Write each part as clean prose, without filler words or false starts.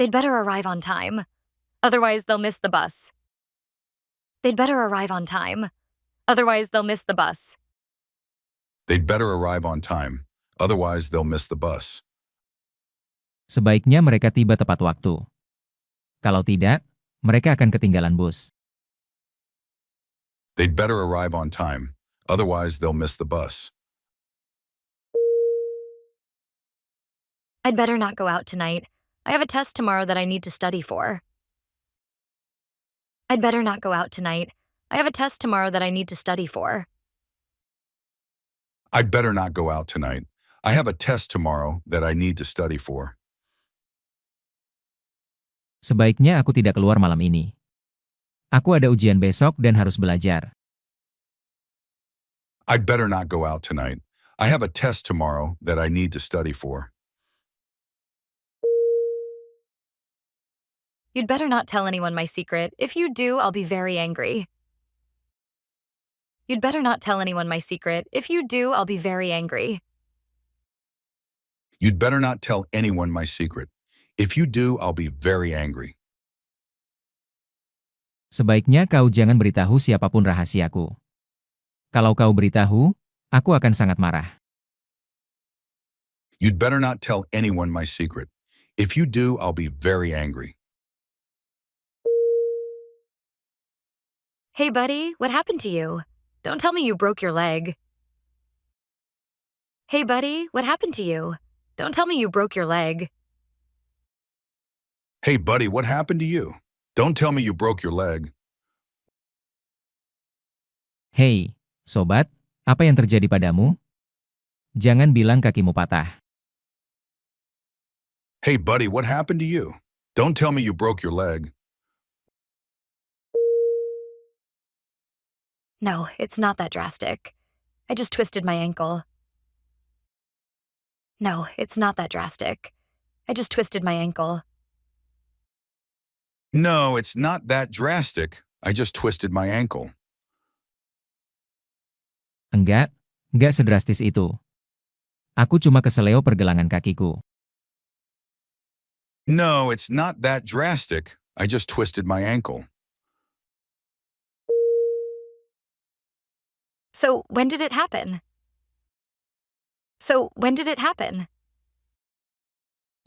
They'd better arrive on time. Otherwise, they'll miss the bus. They'd better arrive on time. Otherwise, they'll miss the bus. They'd better arrive on time, otherwise they'll miss the bus. Sebaiknya mereka tiba tepat waktu. Kalau tidak, mereka akan ketinggalan bus. They'd better arrive on time, otherwise they'll miss the bus. I'd better not go out tonight. I have a test tomorrow that I need to study for. I'd better not go out tonight. I have a test tomorrow that I need to study for. I'd better not go out tonight. I have a test tomorrow that I need to study for. Sebaiknya aku tidak keluar malam ini. Aku ada ujian besok dan harus belajar. I'd better not go out tonight. I have a test tomorrow that I need to study for. You'd better not tell anyone my secret. If you do, I'll be very angry. You'd better not tell anyone my secret. If you do, I'll be very angry. You'd better not tell anyone my secret. If you do, I'll be very angry. Sebaiknya kau jangan beritahu siapapun rahasiaku. Kalau kau beritahu, aku akan sangat marah. You'd better not tell anyone my secret. If you do, I'll be very angry. Hey, buddy, what happened to you? Don't tell me you broke your leg. Hey, buddy, what happened to you? Don't tell me you broke your leg. Hey, buddy, what happened to you? Don't tell me you broke your leg. Hei, sobat, apa yang terjadi padamu? Jangan bilang kakimu patah. Hey, buddy, what happened to you? Don't tell me you broke your leg. No, it's not that drastic. I just twisted my ankle. No, it's not that drastic. I just twisted my ankle. No, it's not that drastic. I just twisted my ankle. Enggak sedrastis itu. Aku cuma keseleo pergelangan kakiku. No, it's not that drastic. I just twisted my ankle. So, when did it happen? So, when did it happen?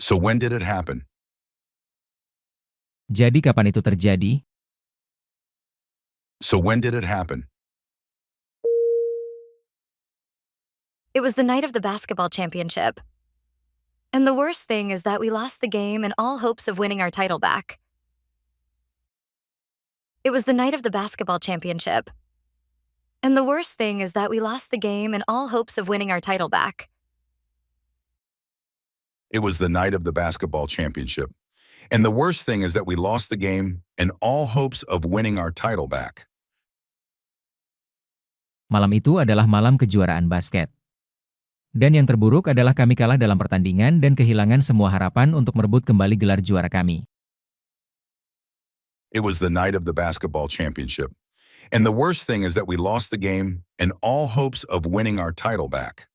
So when did it happen? Jadi kapan itu terjadi? So when did it happen? It was the night of the basketball championship. And the worst thing is that we lost the game and all hopes of winning our title back. It was the night of the basketball championship. And the worst thing is that we lost the game and all hopes of winning our title back. It was the night of the basketball championship. And the worst thing is that we lost the game and all hopes of winning our title back. Malam itu adalah malam kejuaraan basket. Dan yang terburuk adalah kami kalah dalam pertandingan dan kehilangan semua harapan untuk merebut kembali gelar juara kami. It was the night of the basketball championship. And the worst thing is that we lost the game and all hopes of winning our title back.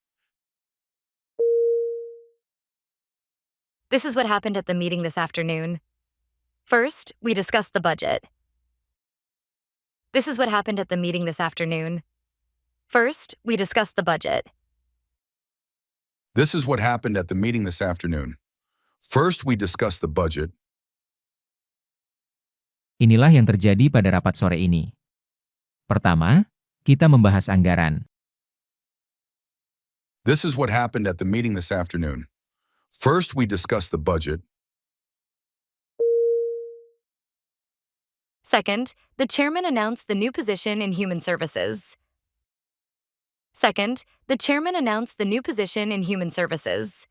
This is what happened at the meeting this afternoon. First, we discussed the budget. This is what happened at the meeting this afternoon. First, we discussed the budget. This is what happened at the meeting this afternoon. First, we discussed the budget. Inilah yang terjadi pada rapat sore ini. Pertama, kita membahas anggaran. This is what happened at the meeting this afternoon. First, we discussed the budget. Second, the chairman announced the new position in human services. Second, the chairman announced the new position in human services.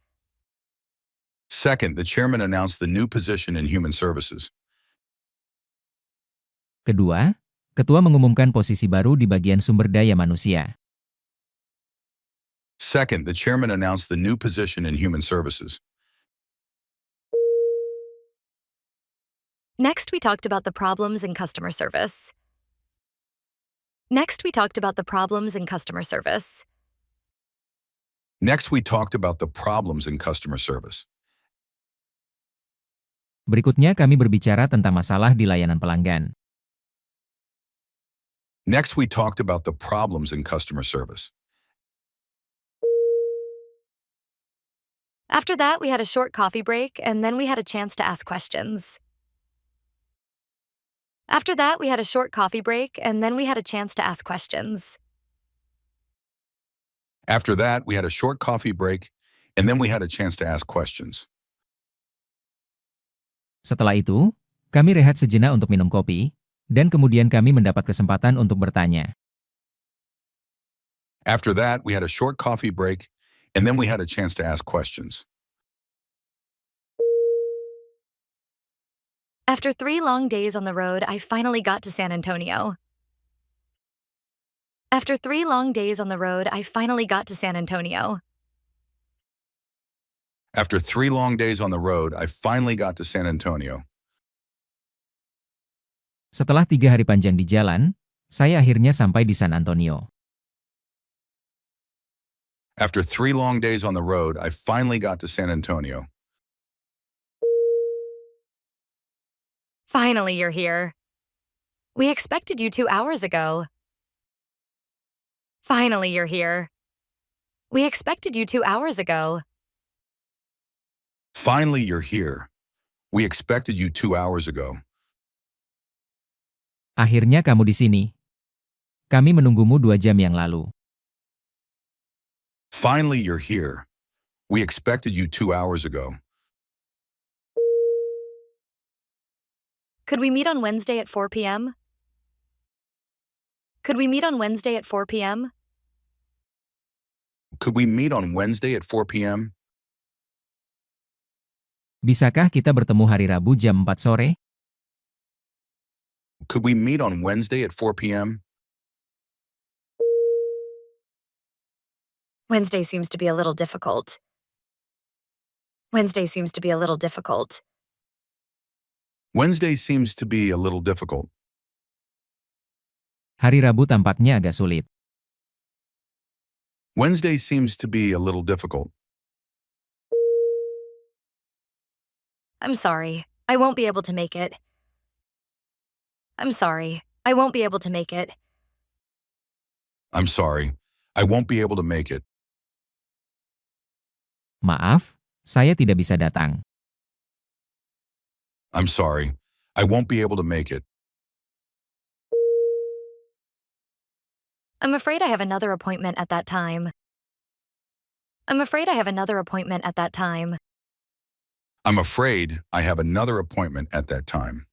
Second, the chairman announced the new position in human services. Kedua, ketua mengumumkan posisi baru di bagian sumber daya manusia. Second, the chairman announced the new position in human services. Next, we talked about the problems in customer service. Next, we talked about the problems in customer service. Next, we talked about the problems in customer service. Berikutnya kami berbicara tentang masalah di layanan pelanggan. Next, we talked about the problems in customer service. After that, we had a short coffee break, and then we had a chance to ask questions. After that, we had a short coffee break, and then we had a chance to ask questions. After that, we had a short coffee break, and then we had a chance to ask questions. Setelah itu, kami rehat sejenak untuk minum kopi, dan kemudian kami mendapat kesempatan untuk bertanya. After that, we had a short coffee break, and then we had a chance to ask questions. After 3 long days on the road, I finally got to San Antonio. After 3 long days on the road, I finally got to San Antonio. After 3 long days on the road, I finally got to San Antonio. Setelah 3 hari panjang di jalan, saya akhirnya sampai di San Antonio. After 3 long days on the road, I finally got to San Antonio. Finally, you're here. We expected you 2 hours ago. Finally, you're here. We expected you 2 hours ago. Finally, you're here. We expected you 2 hours ago. Akhirnya kamu di sini. Kami menunggumu 2 jam yang lalu. Finally, you're here. We expected you 2 hours ago. Could we meet on Wednesday at 4 p.m.? Could we meet on Wednesday at 4 p.m.? Could we meet on Wednesday at 4 p.m.? Bisakah kita bertemu hari Rabu jam 4 sore? Could we meet on Wednesday at 4 p.m.? Wednesday seems to be a little difficult. Wednesday seems to be a little difficult. Wednesday seems to be a little difficult. Hari Rabu tampaknya agak sulit. Wednesday seems to be a little difficult. I'm sorry. I won't be able to make it. I'm sorry. I won't be able to make it. I'm sorry. I won't be able to make it. Maaf, saya tidak bisa datang. I'm sorry. I won't be able to make it. I'm afraid I have another appointment at that time. I'm afraid I have another appointment at that time. I'm afraid I have another appointment at that time.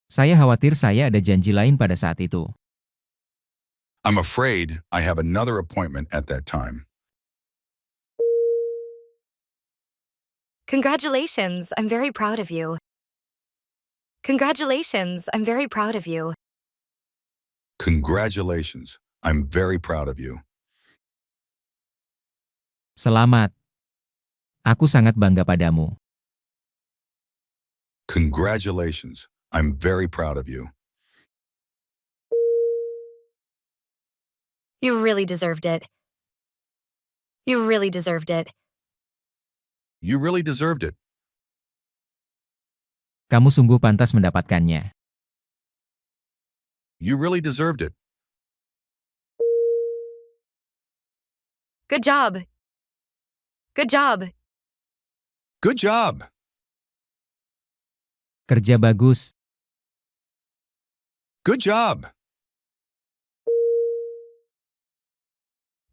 Saya khawatir saya ada janji lain pada saat itu. I'm afraid I have another appointment at that time. Congratulations, I'm very proud of you. Congratulations, I'm very proud of you. Congratulations. I'm very proud of you. Selamat. Aku sangat bangga padamu. Congratulations. I'm very proud of you. You really deserved it. You really deserved it. You really deserved it. Kamu sungguh pantas mendapatkannya. You really deserved it. Good job. Good job. Good job. Kerja bagus. Good job.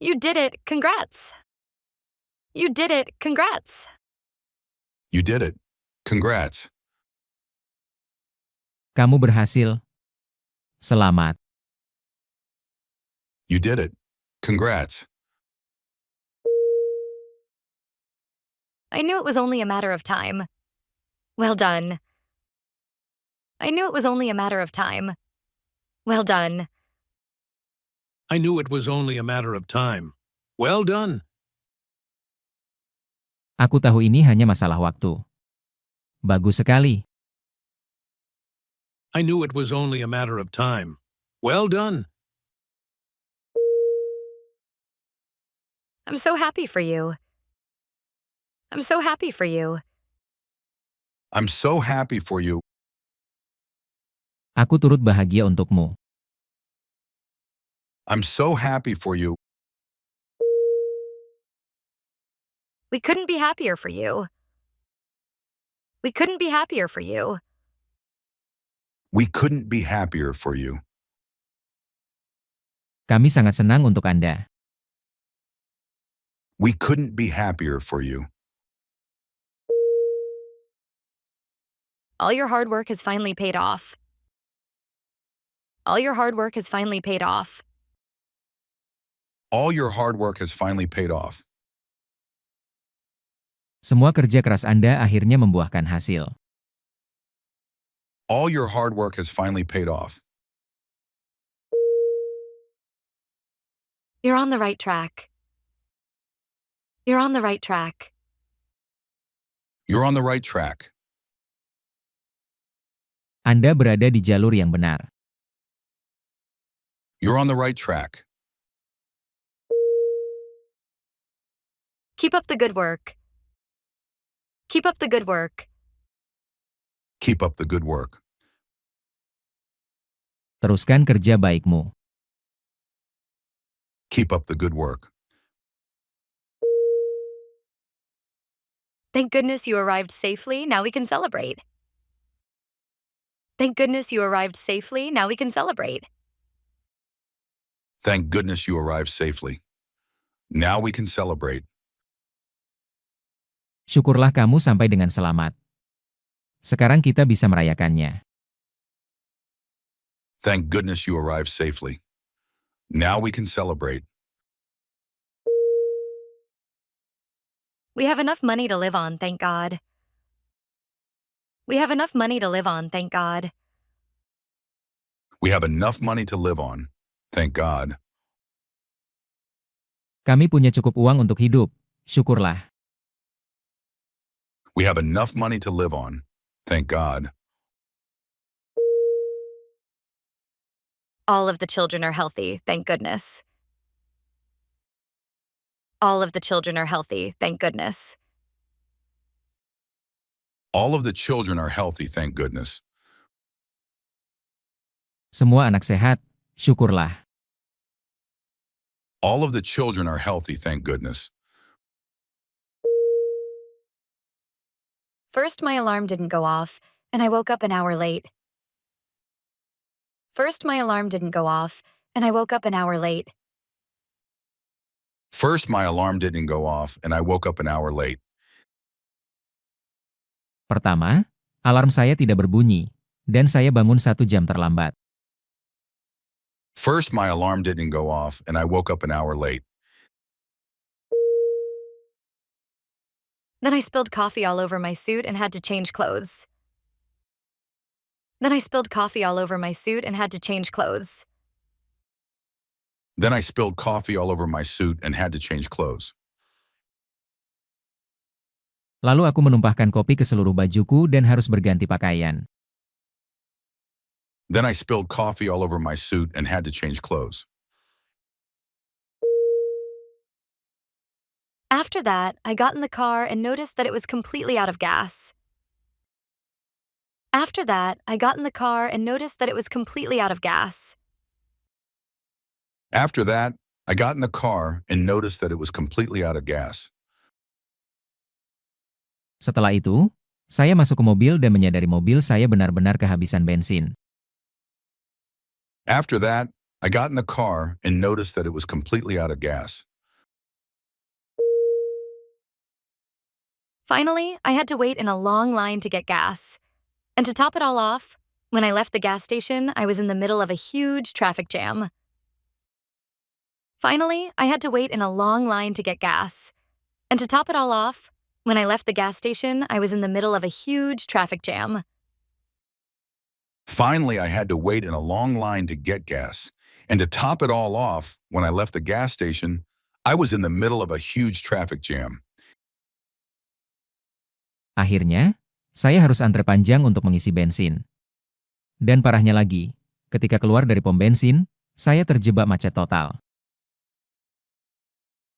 You did it. Congrats. You did it. Congrats. You did it. Congrats. Kamu berhasil. Selamat. You did it. Congrats. I knew it was only a matter of time. Well done. I knew it was only a matter of time. Well done. I knew it was only a matter of time. Well done. Aku tahu ini hanya masalah waktu. Bagus sekali. I knew it was only a matter of time. Well done. I'm so happy for you. I'm so happy for you. I'm so happy for you. Aku turut bahagia untukmu. I'm so happy for you. We couldn't be happier for you. We couldn't be happier for you. We couldn't be happier for you. Kami sangat senang untuk Anda. We couldn't be happier for you. All your hard work has finally paid off. All your hard work has finally paid off. All your hard work has finally paid off. Semua kerja keras Anda akhirnya membuahkan hasil. All your hard work has finally paid off. You're on the right track. You're on the right track. You're on the right track. Anda berada di jalur yang benar. You're on the right track. Keep up the good work. Keep up the good work. Keep up the good work. Teruskan kerja baikmu. Keep up the good work. Thank goodness you arrived safely. Now we can celebrate. Thank goodness you arrived safely. Now we can celebrate. Thank goodness you arrived safely. Now we can celebrate. Syukurlah kamu sampai dengan selamat. Sekarang kita bisa merayakannya. Thank goodness you arrived safely. Now we can celebrate. We have enough money to live on, thank God. We have enough money to live on, thank God. We have enough money to live on. Thank God. Kami punya cukup uang untuk hidup. Syukurlah. We have enough money to live on. Thank God. All of the children are healthy, thank goodness. All of the children are healthy, thank goodness. All of the children are healthy, thank goodness. Semua anak sehat. Syukurlah. All of the children are healthy, thank goodness. First, my alarm didn't go off, and I woke up an hour late. First, my alarm didn't go off, and I woke up an hour late. First, my alarm didn't go off, and I woke up an hour late. Pertama, alarm saya tidak berbunyi, dan saya bangun 1 jam terlambat. First, my alarm didn't go off, and I woke up an hour late. Then I spilled coffee all over my suit and had to change clothes. Then I spilled coffee all over my suit and had to change clothes. Then I spilled coffee all over my suit and had to change clothes. Lalu aku menumpahkan kopi ke seluruh bajuku dan harus berganti pakaian. Then I spilled coffee all over my suit and had to change clothes. After that, I got in the car and noticed that it was completely out of gas. After that, I got in the car and noticed that it was completely out of gas. After that, I got in the car and noticed that it was completely out of gas. Setelah itu, saya masuk ke mobil dan menyadari mobil saya benar-benar kehabisan bensin. After that, I got in the car and noticed that it was completely out of gas. Finally, I had to wait in a long line to get gas. And to top it all off, when I left the gas station, I was in the middle of a huge traffic jam. Finally, I had to wait in a long line to get gas. And to top it all off, when I left the gas station, I was in the middle of a huge traffic jam. Finally, I had to wait in a long line to get gas. And to top it all off, when I left the gas station, I was in the middle of a huge traffic jam. Akhirnya, saya harus antre panjang untuk mengisi bensin. Dan parahnya lagi, ketika keluar dari pom bensin, saya terjebak macet total.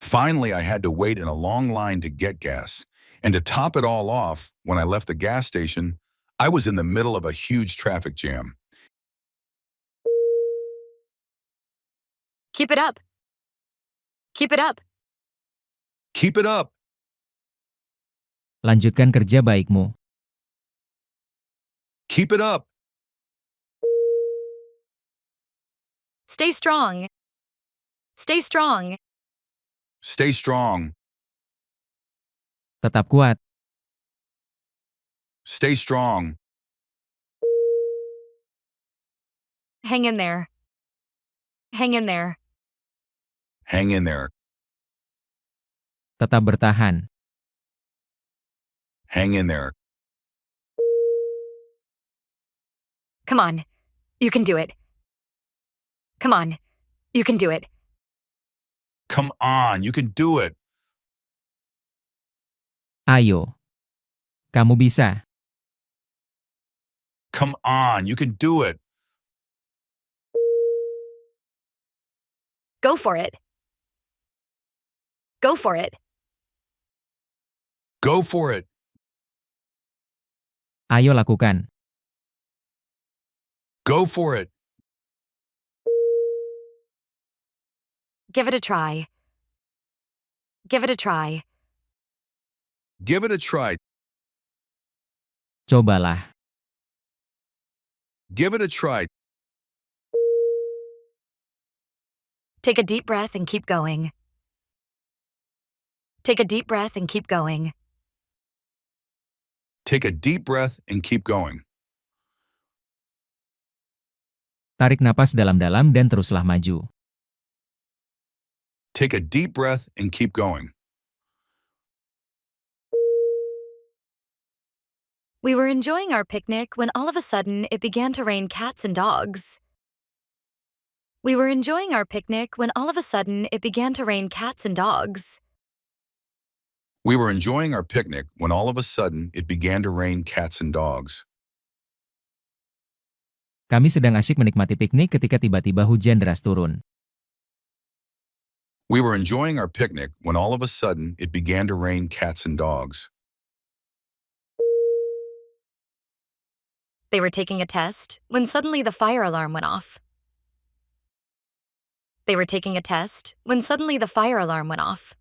Finally, I had to wait in a long line to get gas. And to top it all off, when I left the gas station, I was in the middle of a huge traffic jam. Keep it up. Keep it up. Keep it up. Lanjutkan kerja baikmu. Keep it up. Stay strong. Stay strong. Stay strong. Tetap kuat. Stay strong. Hang in there. Hang in there. Hang in there. Tetap bertahan. Hang in there. Come on. You can do it. Come on. You can do it. Come on, you can do it. Ayo. Kamu bisa. Come on, you can do it. Go for it. Go for it. Go for it. Ayo lakukan. Go for it. Give it a try. Give it a try. Give it a try. Cobalah. Give it a try. Take a deep breath and keep going. Take a deep breath and keep going. Take a deep breath and keep going. Tarik napas dalam-dalam dan teruslah maju. Take a deep breath and keep going. We were enjoying our picnic when all of a sudden it began to rain cats and dogs. We were enjoying our picnic when all of a sudden it began to rain cats and dogs. We were enjoying our picnic when all of a sudden it began to rain cats and dogs. Kami sedang asyik menikmati piknik ketika tiba-tiba hujan deras turun. We were enjoying our picnic when all of a sudden it began to rain cats and dogs. They were taking a test when suddenly the fire alarm went off. They were taking a test when suddenly the fire alarm went off.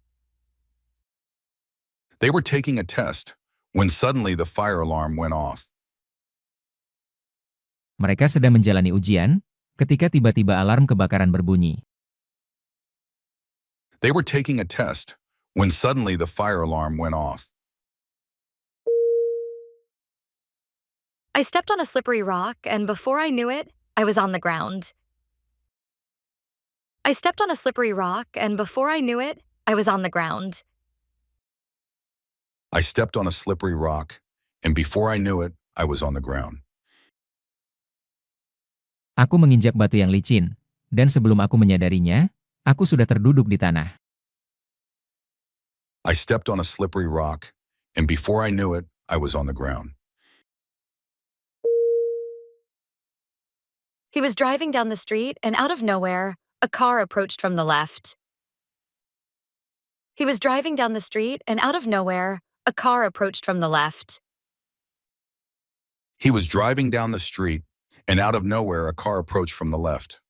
They were taking a test when suddenly the fire alarm went off. Mereka sedang menjalani ujian ketika tiba-tiba alarm kebakaran berbunyi. They were taking a test when suddenly the fire alarm went off. I stepped on a slippery rock, and before I knew it, I was on the ground. I stepped on a slippery rock, and before I knew it, I was on the ground. I stepped on a slippery rock, and before I knew it, I was on the ground. Aku menginjak batu yang licin, dan sebelum aku menyadarinya, aku sudah terduduk di tanah. I stepped on a slippery rock, and before I knew it, I was on the ground. He was driving down the street, and out of nowhere, a car approached from the left. He was driving down the street, and out of nowhere, a car approached from the left. He was driving down the street, and out of nowhere a car approached from the left.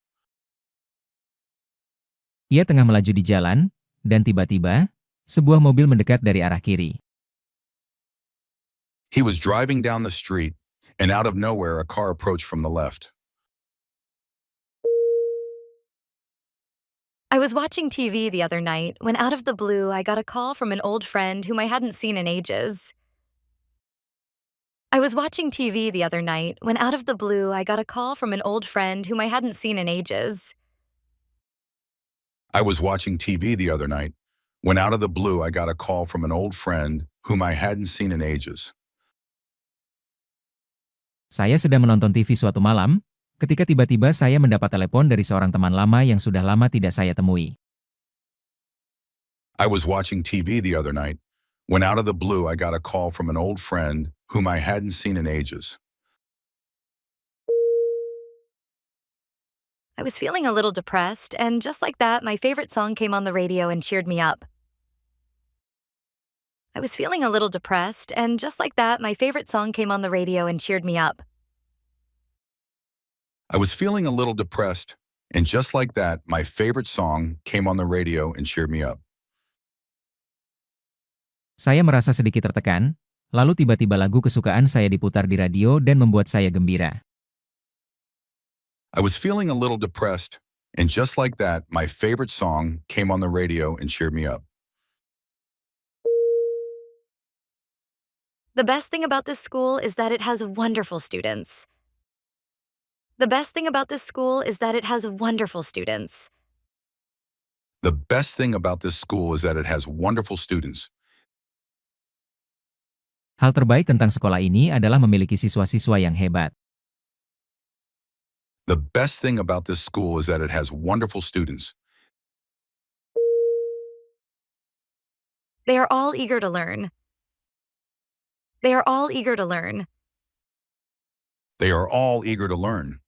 Ia tengah melaju di jalan, dan tiba-tiba, sebuah mobil mendekat dari arah kiri. He was driving down the street, and out of nowhere a car approached from the left. I was watching TV the other night when out of the blue I got a call from an old friend whom I hadn't seen in ages. I was watching TV the other night when out of the blue I got a call from an old friend whom I hadn't seen in ages. I was watching TV the other night when out of the blue I got a call from an old friend whom I hadn't seen in ages. Saya sedang menonton TV suatu malam, ketika tiba-tiba saya mendapat telepon dari seorang teman lama yang sudah lama tidak saya temui. I was watching TV the other night when out of the blue I got a call from an old friend whom I hadn't seen in ages. I was feeling a little depressed, and just like that, my favorite song came on the radio and cheered me up. I was feeling a little depressed, and just like that, my favorite song came on the radio and cheered me up. I was feeling a little depressed, and just like that, my favorite song came on the radio and cheered me up. Saya merasa sedikit tertekan, lalu tiba-tiba lagu kesukaan saya diputar di radio dan membuat saya gembira. I was feeling a little depressed, and just like that, my favorite song came on the radio and cheered me up. The best thing about this school is that it has wonderful students. The best thing about this school is that it has wonderful students. The best thing about this school is that it has wonderful students. Hal terbaik tentang sekolah ini adalah memiliki siswa-siswa yang hebat. The best thing about this school is that it has wonderful students. They are all eager to learn. They are all eager to learn. They are all eager to learn.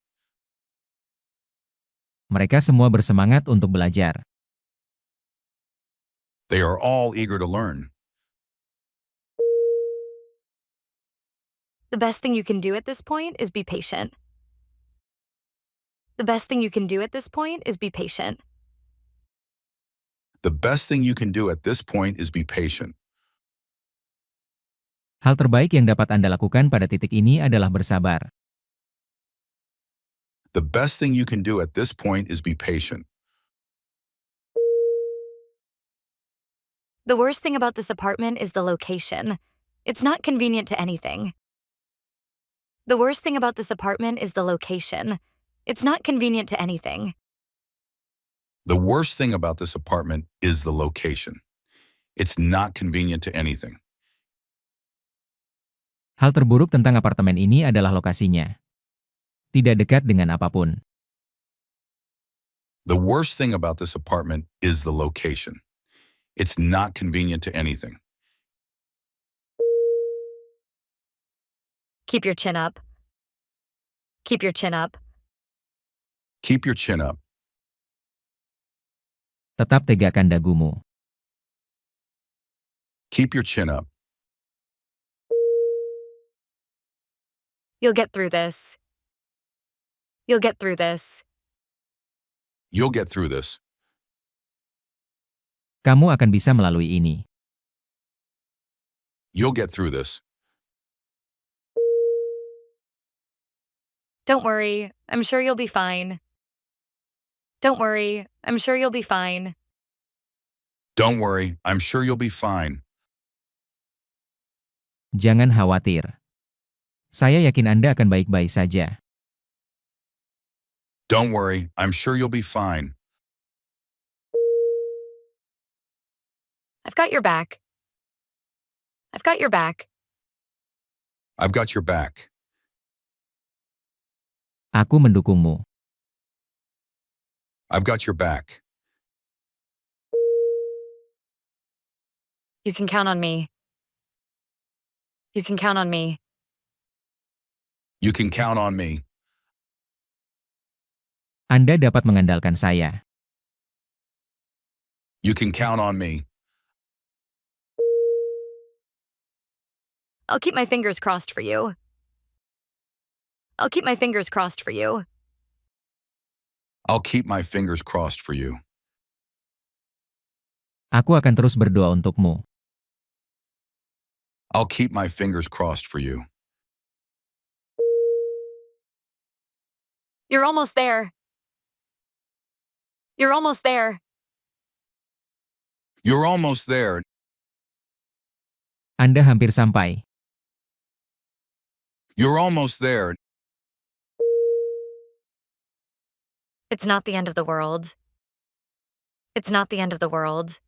Mereka semua bersemangat untuk belajar. They are all eager to learn. The best thing you can do at this point is be patient. The best thing you can do at this point is be patient. The best thing you can do at this point is be patient. Hal terbaik yang dapat Anda lakukan pada titik ini adalah bersabar. The best thing you can do at this point is be patient. The worst thing about this apartment is the location. It's not convenient to anything. The worst thing about this apartment is the location. It's not convenient to anything. The worst thing about this apartment is the location. It's not convenient to anything. Hal terburuk tentang apartemen ini adalah lokasinya. Tidak dekat dengan apapun. The worst thing about this apartment is the location. It's not convenient to anything. Keep your chin up. Keep your chin up. Keep your chin up. Tetap tegakkan dagumu. Keep your chin up. You'll get through this. You'll get through this. You'll get through this. Kamu akan bisa melalui ini. You'll get through this. Don't worry, I'm sure you'll be fine. Don't worry, I'm sure you'll be fine. Don't worry, I'm sure you'll be fine. Jangan khawatir. Saya yakin Anda akan baik-baik saja. Don't worry, I'm sure you'll be fine. I've got your back. I've got your back. I've got your back. Aku mendukungmu. I've got your back. You can count on me. You can count on me. You can count on me. Anda dapat mengandalkan saya. You can count on me. I'll keep my fingers crossed for you. I'll keep my fingers crossed for you. I'll keep my fingers crossed for you. Aku akan terus berdoa untukmu. I'll keep my fingers crossed for you. You're almost there. You're almost there. You're almost there. Anda hampir sampai. You're almost there. It's not the end of the world. It's not the end of the world.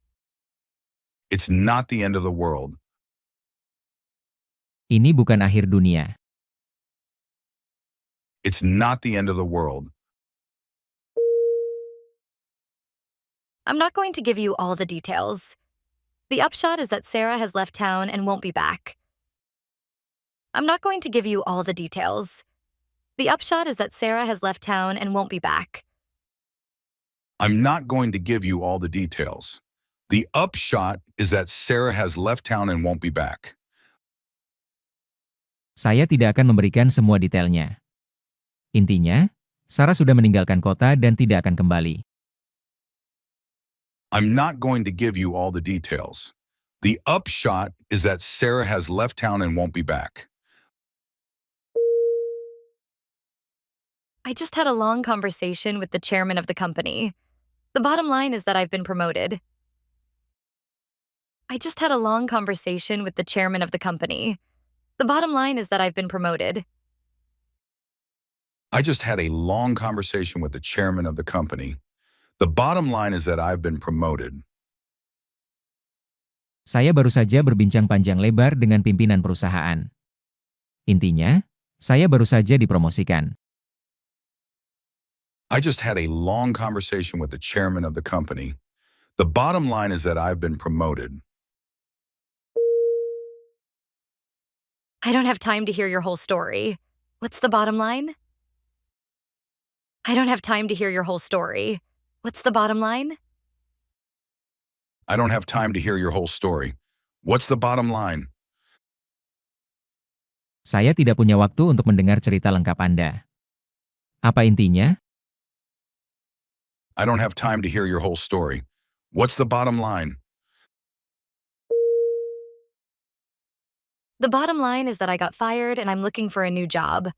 It's not the end of the world. Ini bukan akhir dunia. It's not the end of the world. I'm not going to give you all the details. The upshot is that Sarah has left town and won't be back. I'm not going to give you all the details. The upshot is that Sarah has left town and won't be back. I'm not going to give you all the details. The upshot is that Sarah has left town and won't be back. Saya tidak akan memberikan semua detailnya. Intinya, Sarah sudah meninggalkan kota dan tidak akan kembali. I'm not going to give you all the details. The upshot is that Sarah has left town and won't be back. I just had a long conversation with the chairman of the company. The bottom line is that I've been promoted. I just had a long conversation with the chairman of the company. The bottom line is that I've been promoted. I just had a long conversation with the chairman of the company. The bottom line is that I've been promoted. Saya baru saja berbincang panjang lebar dengan pimpinan perusahaan. Intinya, saya baru saja dipromosikan. I just had a long conversation with the chairman of the company. The bottom line is that I've been promoted. I don't have time to hear your whole story. What's the bottom line? I don't have time to hear your whole story. What's the bottom line? I don't have time to hear your whole story. What's the bottom line? Saya tidak punya waktu untuk mendengar cerita lengkap Anda. Apa intinya? I don't have time to hear your whole story. What's the bottom line? The bottom line is that I got fired and I'm looking for a new job.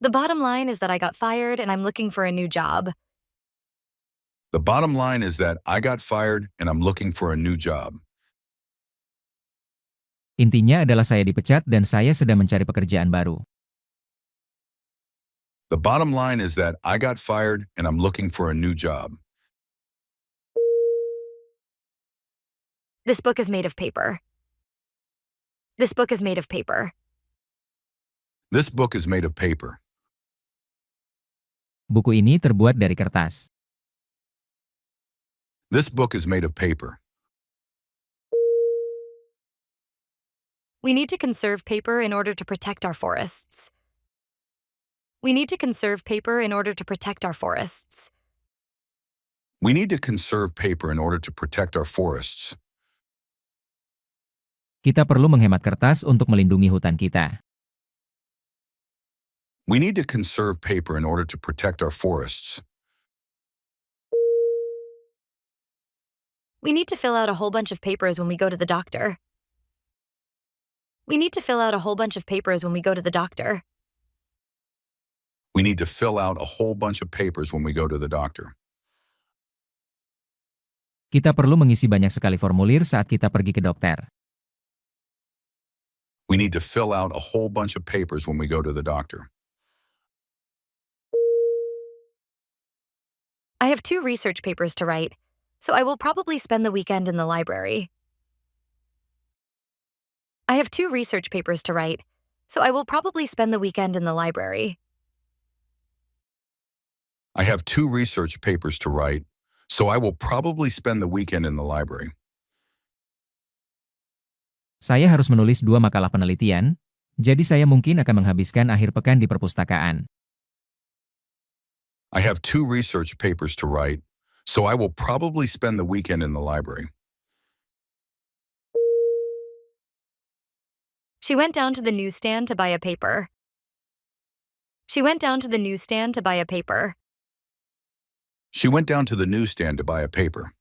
The bottom line is that I got fired and I'm looking for a new job. The bottom line is that I got fired and I'm looking for a new job. Intinya adalah saya dipecat dan saya sedang mencari pekerjaan baru. The bottom line is that I got fired and I'm looking for a new job. This book is made of paper. This book is made of paper. This book is made of paper. Buku ini terbuat dari kertas. This book is made of paper. We need to conserve paper in order to protect our forests. We need to conserve paper in order to protect our forests. We need to conserve paper in order to protect our forests. Kita perlu menghemat kertas untuk melindungi hutan kita. We need to conserve paper in order to protect our forests. We need to fill out a whole bunch of papers when we go to the doctor. We need to fill out a whole bunch of papers when we go to the doctor. We need to fill out a whole bunch of papers when we go to the doctor. Kita perlu mengisi banyak sekali formulir saat kita pergi ke dokter. We need to fill out a whole bunch of papers when we go to the doctor. I have 2 research papers to write, so I will probably spend the weekend in the library. I have 2 research papers to write, so I will probably spend the weekend in the library. I have 2 research papers to write, so I will probably spend the weekend in the library. Saya harus menulis 2 makalah penelitian, jadi saya mungkin akan menghabiskan akhir pekan di perpustakaan. I have 2 research papers to write, so I will probably spend the weekend in the library. She went down to the newsstand to buy a paper. She went down to the newsstand to buy a paper. She went down to the newsstand to buy a paper.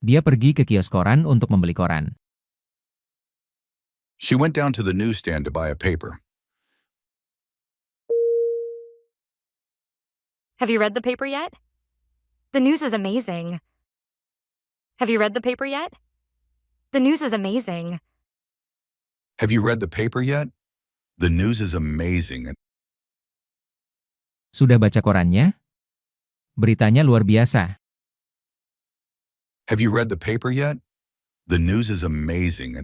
Dia pergi ke kios koran untuk membeli koran. She went down to the newsstand to buy a paper. Have you read the paper yet? The news is amazing. Have you read the paper yet? The news is amazing. Have you read the paper yet? The news is amazing. Sudah baca korannya? Beritanya luar biasa. Have you read the paper yet? The news is amazing.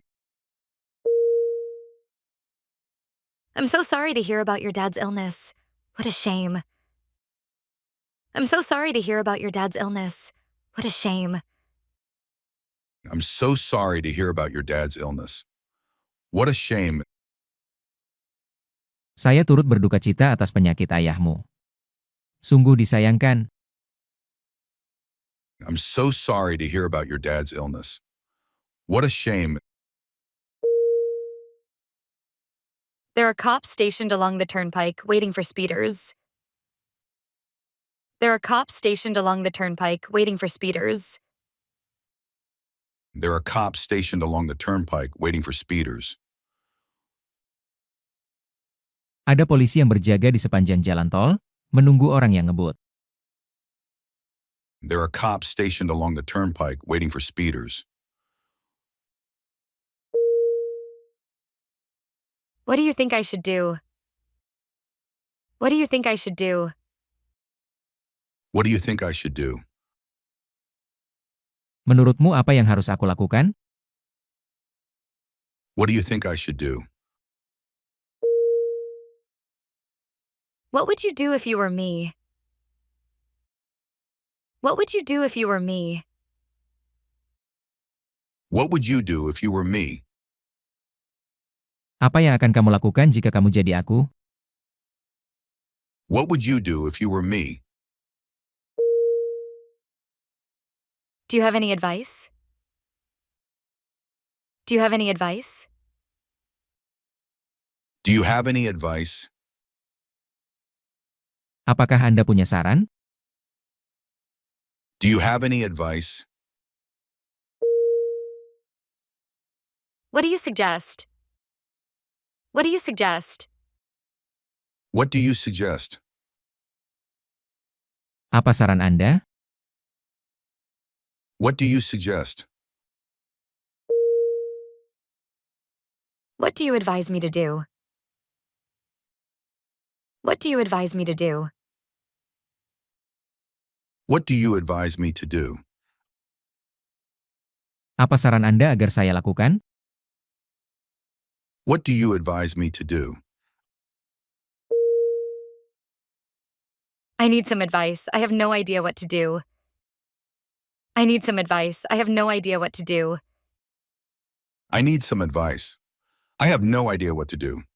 I'm so sorry to hear about your dad's illness. What a shame. I'm so sorry to hear about your dad's illness. What a shame. I'm so sorry to hear about your dad's illness. What a shame. Saya turut berduka cita atas penyakit ayahmu. Sungguh disayangkan. I'm so sorry to hear about your dad's illness. What a shame. There are cops stationed along the turnpike waiting for speeders. There are cops stationed along the turnpike waiting for speeders. There are cops stationed along the turnpike waiting for speeders. Ada polisi yang berjaga di sepanjang jalan tol, menunggu orang yang ngebut. There are cops stationed along the turnpike waiting for speeders. What do you think I should do? What do you think I should do? What do you think I should do? Menurutmu apa yang harus aku lakukan? What do you think I should do? What would you do if you were me? What would you do if you were me? What would you do if you were me? Apa yang akan kamu lakukan jika kamu jadi aku? What would you do if you were me? Do you have any advice? Do you have any advice? Do you have any advice? Apakah Anda punya saran? Do you have any advice? What do you suggest? What do you suggest? What do you suggest? Apa saran Anda? What do you suggest? What do you advise me to do? What do you advise me to do? What do you advise me to do? Apa saran Anda agar saya lakukan? What do you advise me to do? I need some advice. I have no idea what to do. I need some advice. I have no idea what to do. I need some advice. I have no idea what to do.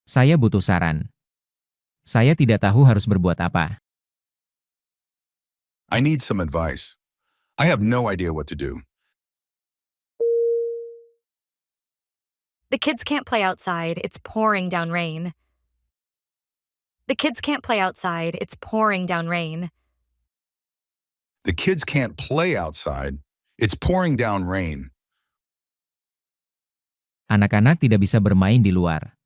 Saya butuh saran. Saya tidak tahu harus berbuat apa. I need some advice. I have no idea what to do. The kids can't play outside. It's pouring down rain. The kids can't play outside. It's pouring down rain. The kids can't play outside. It's pouring down rain. Anak-anak tidak bisa bermain di luar.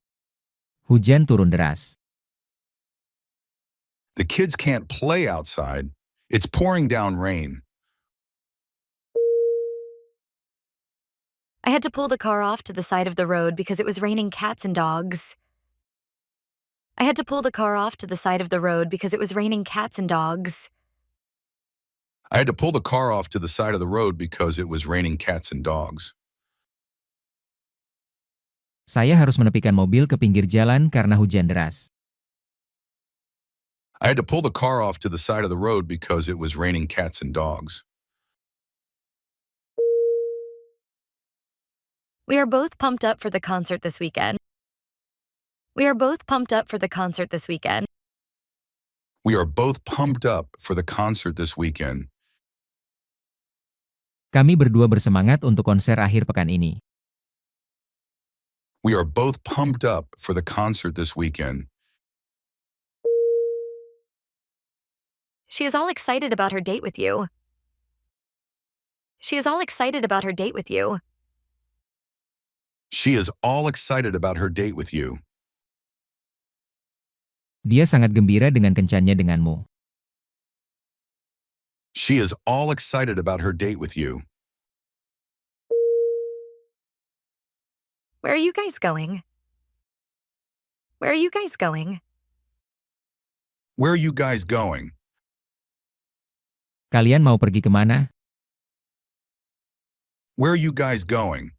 Hujan turun deras. The kids can't play outside. It's pouring down rain. I had to pull the car off to the side of the road because it was raining cats and dogs. I had to pull the car off to the side of the road because it was raining cats and dogs. I had to pull the car off to the side of the road because it was raining cats and dogs. Saya harus menepikan mobil ke pinggir jalan karena hujan deras. I had to pull the car off to the side of the road because it was raining cats and dogs. We are both pumped up for the concert this weekend. We are both pumped up for the concert this weekend. We are both pumped up for the concert this weekend. Kami berdua bersemangat untuk konser akhir pekan ini. We are both pumped up for the concert this weekend. She is all excited about her date with you. She is all excited about her date with you. She is all excited about her date with you. Dia sangat gembira dengan kencannya denganmu. She is all excited about her date with you. Where are you guys going? Where are you guys going? Where are you guys going? Kalian mau pergi kemana? Where are you guys going?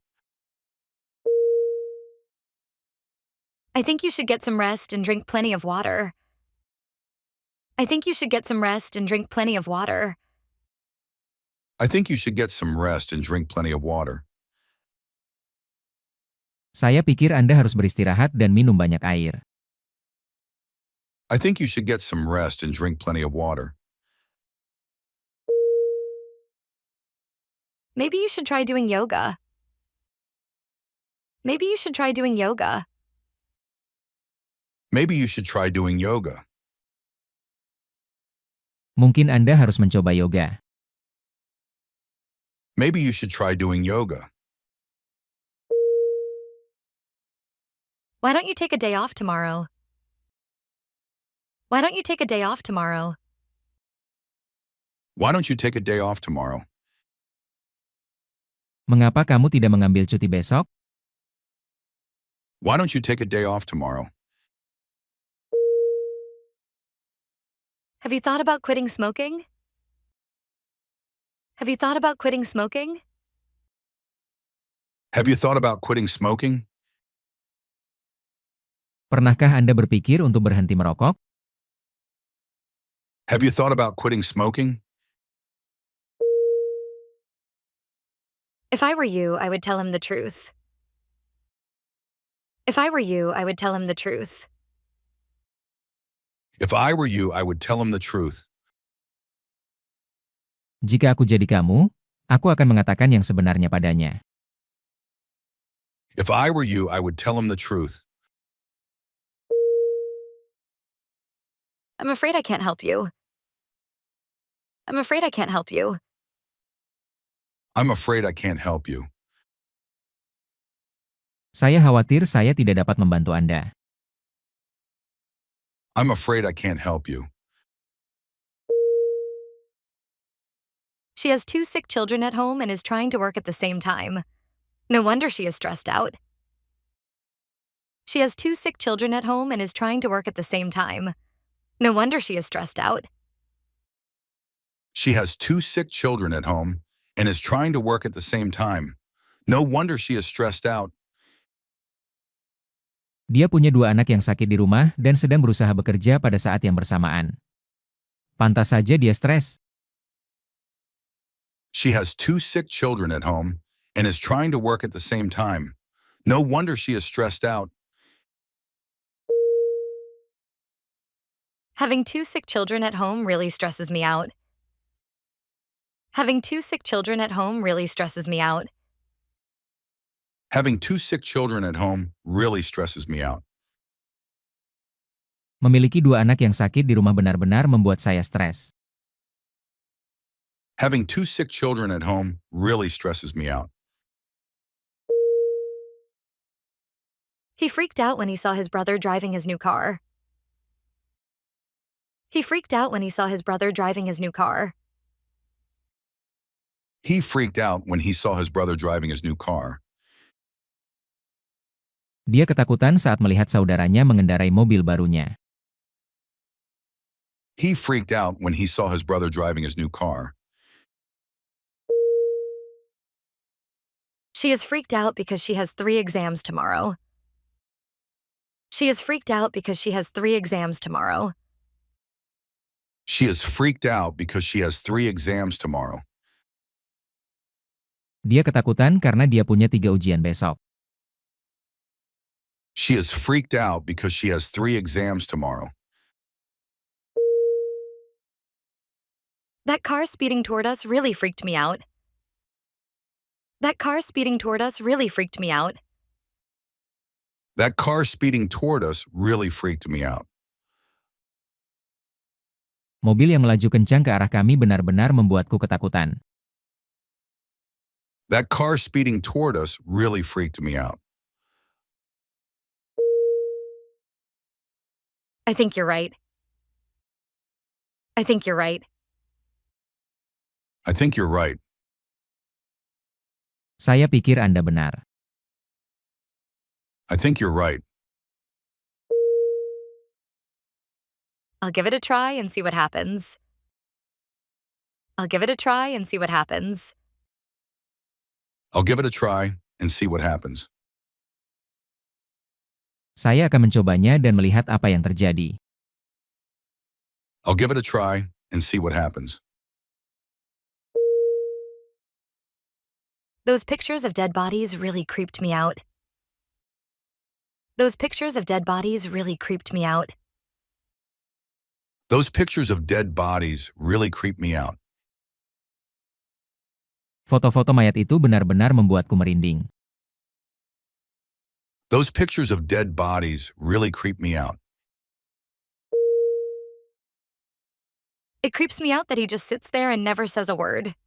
I think you should get some rest and drink plenty of water. I think you should get some rest and drink plenty of water. I think you should get some rest and drink plenty of water. Saya pikir Anda harus beristirahat dan minum banyak air. I think you should get some rest and drink plenty of water. Maybe you should try doing yoga. Maybe you should try doing yoga. Maybe you should try doing yoga. Mungkin Anda harus mencoba yoga. Maybe you should try doing yoga. Why don't you take a day off tomorrow? Why don't you take a day off tomorrow? Why don't you take a day off tomorrow? Mengapa kamu tidak mengambil cuti besok? Why don't you take a day off tomorrow? Have you thought about quitting smoking? Have you thought about quitting smoking? Have you thought about quitting smoking? Pernahkah Anda berpikir untuk berhenti merokok? Have you thought about quitting smoking? If I were you, I would tell him the truth. If I were you, I would tell him the truth. If I were you, I would tell him the truth. Jika aku jadi kamu, aku akan mengatakan yang sebenarnya padanya. If I were you, I would tell him the truth. I'm afraid I can't help you. I'm afraid I can't help you. I'm afraid I can't help you. Saya khawatir saya tidak dapat membantu Anda. I'm afraid I can't help you. She has 2 sick children at home and is trying to work at the same time. No wonder she is stressed out. She has 2 sick children at home and is trying to work at the same time. No wonder she is stressed out. She has 2 sick children at home and is trying to work at the same time. No wonder she is stressed out. Dia punya 2 anak yang sakit di rumah dan sedang berusaha bekerja pada saat yang bersamaan. Pantas saja dia stres. She has 2 sick children at home and is trying to work at the same time. No wonder she is stressed out. Having 2 sick children at home really stresses me out. Having 2 sick children at home really stresses me out. Having 2 sick children at home really stresses me out. Memiliki 2 anak yang sakit di rumah benar-benar membuat saya stres. Having 2 sick children at home really stresses me out. He freaked out when he saw his brother driving his new car. He freaked out when he saw his brother driving his new car. He freaked out when he saw his brother driving his new car. Dia ketakutan saat melihat saudaranya mengendarai mobil barunya. He freaked out when he saw his brother driving his new car. She is freaked out because she has 3 exams tomorrow. She is freaked out because she has 3 exams tomorrow. She is freaked out because she has 3 exams tomorrow. Dia ketakutan karena dia punya 3 ujian besok. She is freaked out because she has 3 exams tomorrow. That car speeding toward us really freaked me out. That car speeding toward us really freaked me out. That car speeding toward us really freaked me out. Mobil yang melaju kencang ke arah kami benar-benar membuatku ketakutan. That car speeding toward us really freaked me out. I think you're right. I think you're right. I think you're right. Saya pikir Anda benar. I think you're right. I'll give it a try and see what happens. I'll give it a try and see what happens. I'll give it a try and see what happens. Saya akan mencobanya dan melihat apa yang terjadi. I'll give it a try and see what happens. Those pictures of dead bodies really creeped me out. Those pictures of dead bodies really creeped me out. Those pictures of dead bodies really creep me out. Foto-foto mayat itu benar-benar membuatku merinding. Those pictures of dead bodies really creep me out. It creeps me out that he just sits there and never says a word.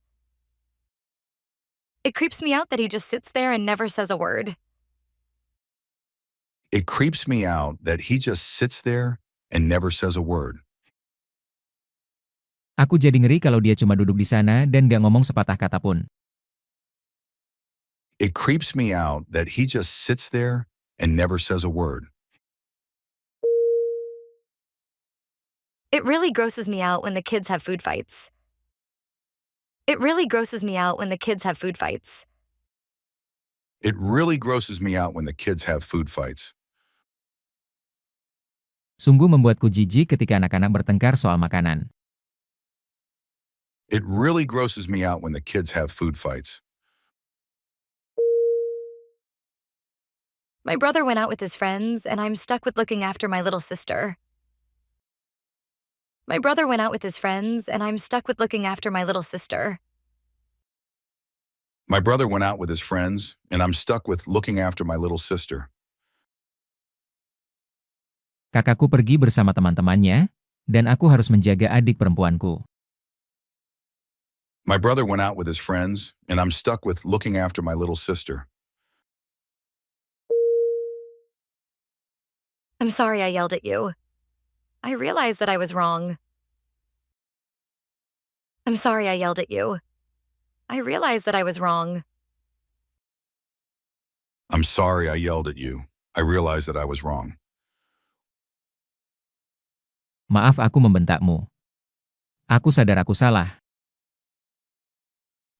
It creeps me out that he just sits there and never says a word. It creeps me out that he just sits there and never says a word. Aku jadi ngeri kalau dia cuma duduk di sana dan gak ngomong sepatah kata pun. It creeps me out that he just sits there and never says a word. It really grosses me out when the kids have food fights. It really grosses me out when the kids have food fights. It really grosses me out when the kids have food fights. Sungguh membuatku jijik ketika anak-anak bertengkar soal makanan. It really grosses me out when the kids have food fights. My brother went out with his friends, and I'm stuck with looking after my little sister. My brother went out with his friends, and I'm stuck with looking after my little sister. My brother went out with his friends, and I'm stuck with looking after my little sister. Kakakku pergi bersama teman-temannya, dan aku harus menjaga adik perempuanku. My brother went out with his friends, and I'm stuck with looking after my little sister. I'm sorry I yelled at you. I realized that I was wrong. I'm sorry I yelled at you. I realized that I was wrong. I'm sorry I yelled at you. I realized that I was wrong. Maaf aku membentakmu. Aku sadar aku salah.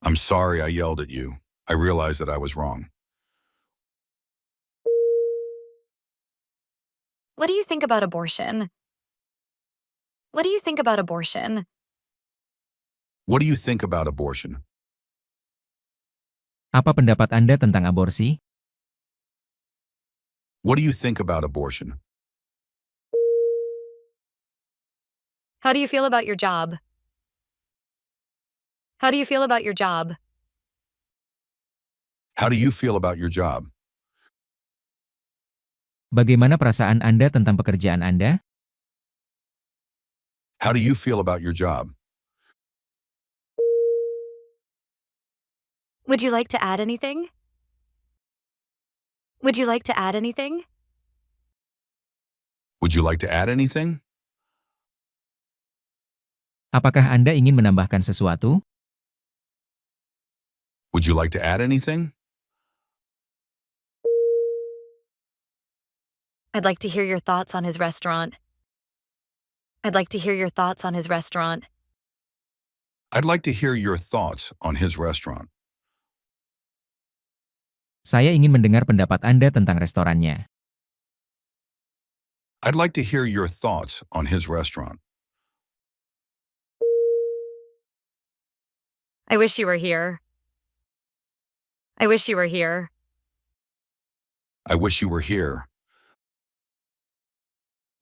I'm sorry I yelled at you. I realized that I was wrong. What do you think about abortion? What do you think about abortion? What do you think about abortion? Apa pendapat Anda tentang aborsi? What do you think about abortion? How do you feel about your job? How do you feel about your job? How do you feel about your job? Bagaimana perasaan Anda tentang pekerjaan Anda? How do you feel about your job? Would you like to add anything? Would you like to add anything? Would you like to add anything? Apakah Anda ingin menambahkan sesuatu? Would you like to add anything? I'd like to hear your thoughts on his restaurant. I'd like to hear your thoughts on his restaurant. I'd like to hear your thoughts on his restaurant. Saya ingin mendengar pendapat Anda tentang restorannya. I'd like to hear your thoughts on his restaurant. I wish you were here. I wish you were here. I wish you were here.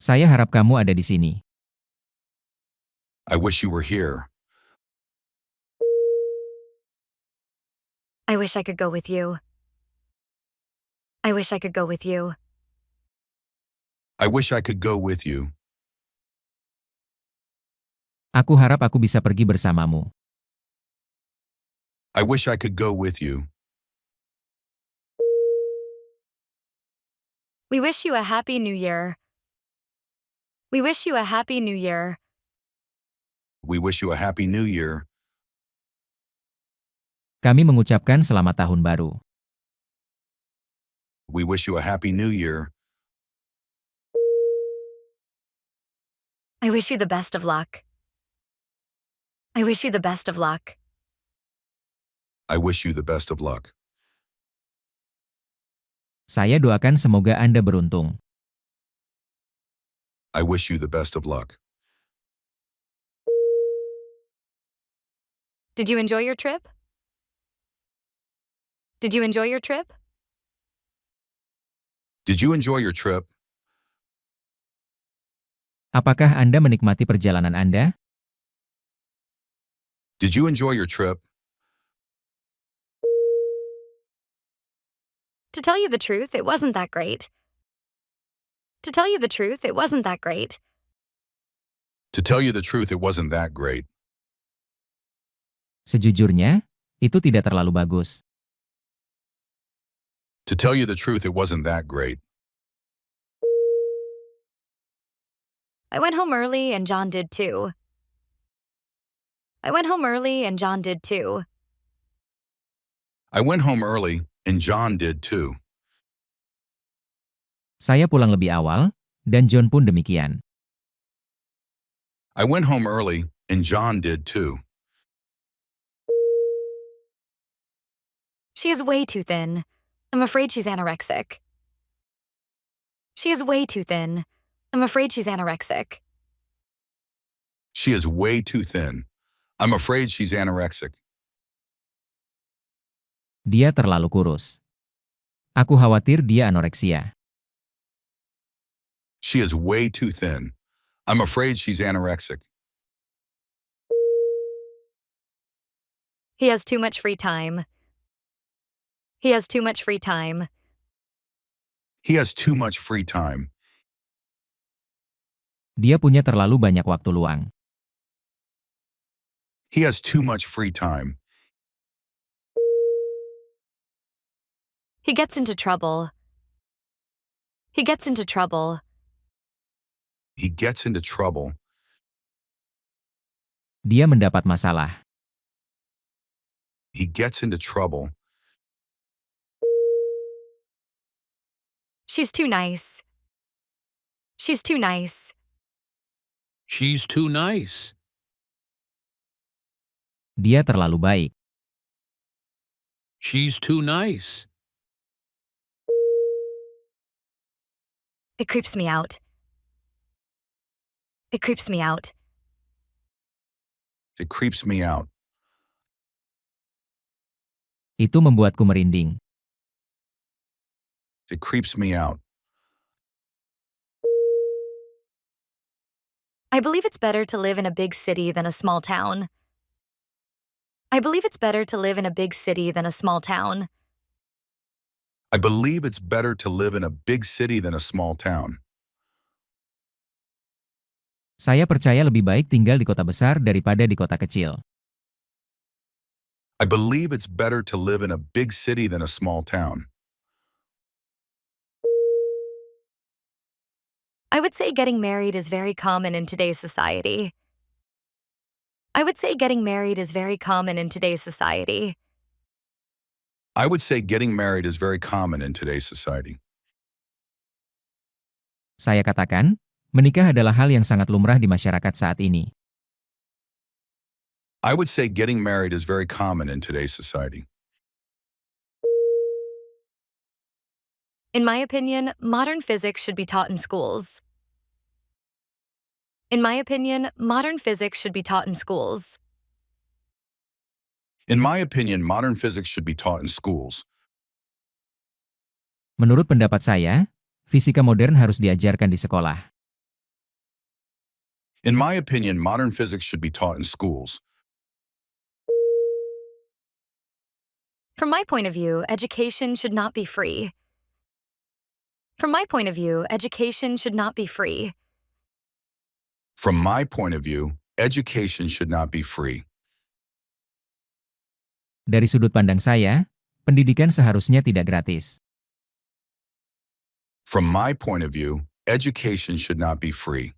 Saya harap kamu ada di sini. I wish you were here. I wish I could go with you. I wish I could go with you. I wish I could go with you. Aku harap aku bisa pergi bersamamu. I wish I could go with you. We wish you a happy new year. We wish you a happy new year. We wish you a happy new year. Kami mengucapkan selamat tahun baru. We wish you a happy new year. I wish you the best of luck. I wish you the best of luck. I wish you the best of luck. Saya doakan semoga Anda beruntung. I wish you the best of luck. Did you enjoy your trip? Did you enjoy your trip? Did you enjoy your trip? Apakah Anda menikmati perjalanan Anda? Did you enjoy your trip? To tell you the truth, it wasn't that great. To tell you the truth, it wasn't that great. To tell you the truth, it wasn't that great. Sejujurnya, itu tidak terlalu bagus. To tell you the truth, it wasn't that great. I went home early and John did too. I went home early and John did too. I went home early, and John did too. Saya pulang lebih awal, dan John pun demikian. I went home early, and John did too. She is way too thin. I'm afraid she's anorexic. She is way too thin. I'm afraid she's anorexic. She is way too thin. I'm afraid she's anorexic. Dia terlalu kurus. Aku khawatir dia anoreksia. She is way too thin. I'm afraid she's anorexic. He has too much free time. He has too much free time. He has too much free time. Dia punya terlalu banyak waktu luang. He has too much free time. He gets into trouble. He gets into trouble. He gets into trouble. Dia mendapat masalah. He gets into trouble. She's too nice. She's too nice. She's too nice. Dia terlalu baik. She's too nice. It creeps me out. It creeps me out. It creeps me out. Itu membuatku merinding. It creeps me out. I believe it's better to live in a big city than a small town. I believe it's better to live in a big city than a small town. I believe it's better to live in a big city than a small town. Saya percaya lebih baik tinggal di kota besar daripada di kota kecil. I believe it's better to live in a big city than a small town. I would say getting married is very common in today's society. I would say getting married is very common in today's society. I would say getting married is very common in today's society. Saya katakan, menikah adalah hal yang sangat lumrah di masyarakat saat ini. I would say getting married is very common in today's society. In my opinion, modern physics should be taught in schools. In my opinion, modern physics should be taught in schools. In my opinion, modern physics should be taught in schools. Menurut pendapat saya, fisika modern harus diajarkan di sekolah. In my opinion, modern physics should be taught in schools. From my point of view, education should not be free. From my point of view, education should not be free. From my point of view, education should not be free. Dari sudut pandang saya, pendidikan seharusnya tidak gratis. From my point of view, education should not be free.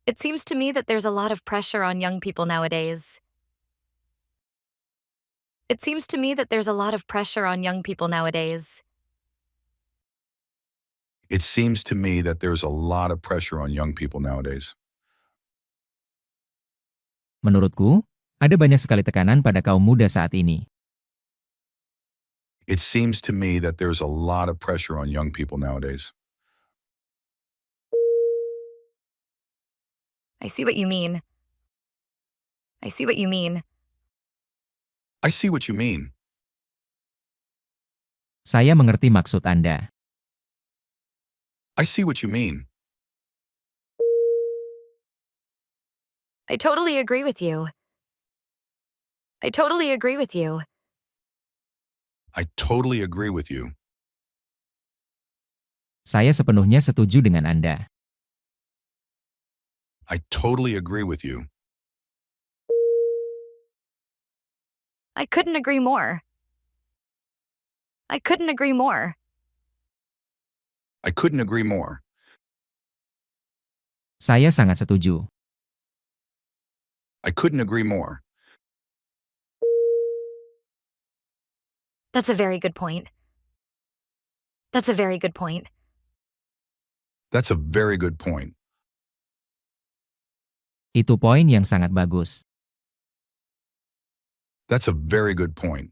It seems to me that there's a lot of pressure on young people nowadays. It seems to me that there's a lot of pressure on young people nowadays. It seems to me that there's a lot of pressure on young people nowadays. Menurutku, ada banyak sekali tekanan pada kaum muda saat ini. It seems to me that there's a lot of pressure on young people nowadays. I see what you mean. I see what you mean. I see what you mean. Saya mengerti maksud Anda. I see what you mean. I totally agree with you. I totally agree with you. I totally agree with you. Saya sepenuhnya setuju dengan Anda. I totally agree with you. I couldn't agree more. I couldn't agree more. I couldn't agree more. Saya sangat setuju. I couldn't agree more. That's a very good point. That's a very good point. That's a very good point. Itu poin yang sangat bagus. That's a very good point.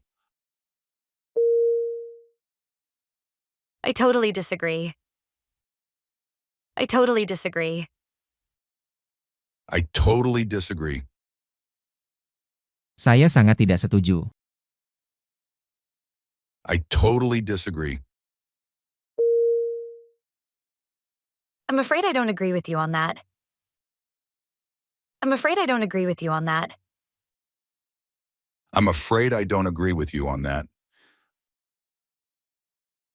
I totally disagree. I totally disagree. I totally disagree. Saya sangat tidak setuju. I totally disagree. I'm afraid I don't agree with you on that. I'm afraid I don't agree with you on that. I'm afraid I don't agree with you on that.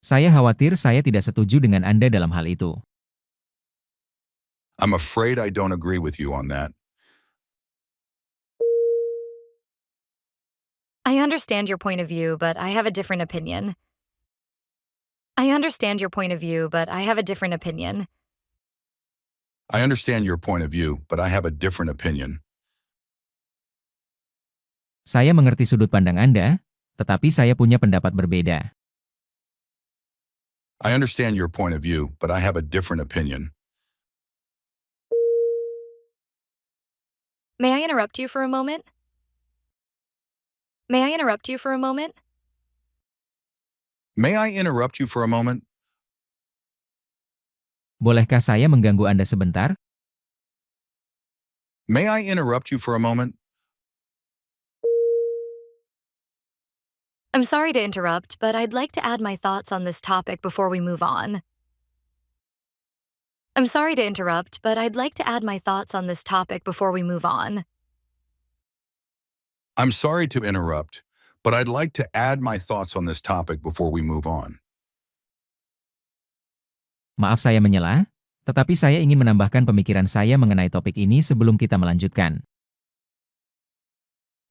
Saya khawatir saya tidak setuju dengan Anda dalam hal itu. I'm afraid I don't agree with you on that. I understand your point of view, but I have a different opinion. I understand your point of view, but I have a different opinion. I understand your point of view, but I have a different opinion. Saya mengerti sudut pandang Anda, tetapi saya punya pendapat berbeda. I understand your point of view, but I have a different opinion. May I interrupt you for a moment? May I interrupt you for a moment? May I interrupt you for a moment? Bolehkah saya mengganggu Anda sebentar? May I interrupt you for a moment? I'm sorry to interrupt, but I'd like to add my thoughts on this topic before we move on. I'm sorry to interrupt, but I'd like to add my thoughts on this topic before we move on. I'm sorry to interrupt, but I'd like to add my thoughts on this topic before we move on. Maaf saya menyela, tetapi saya ingin menambahkan pemikiran saya mengenai topik ini sebelum kita melanjutkan.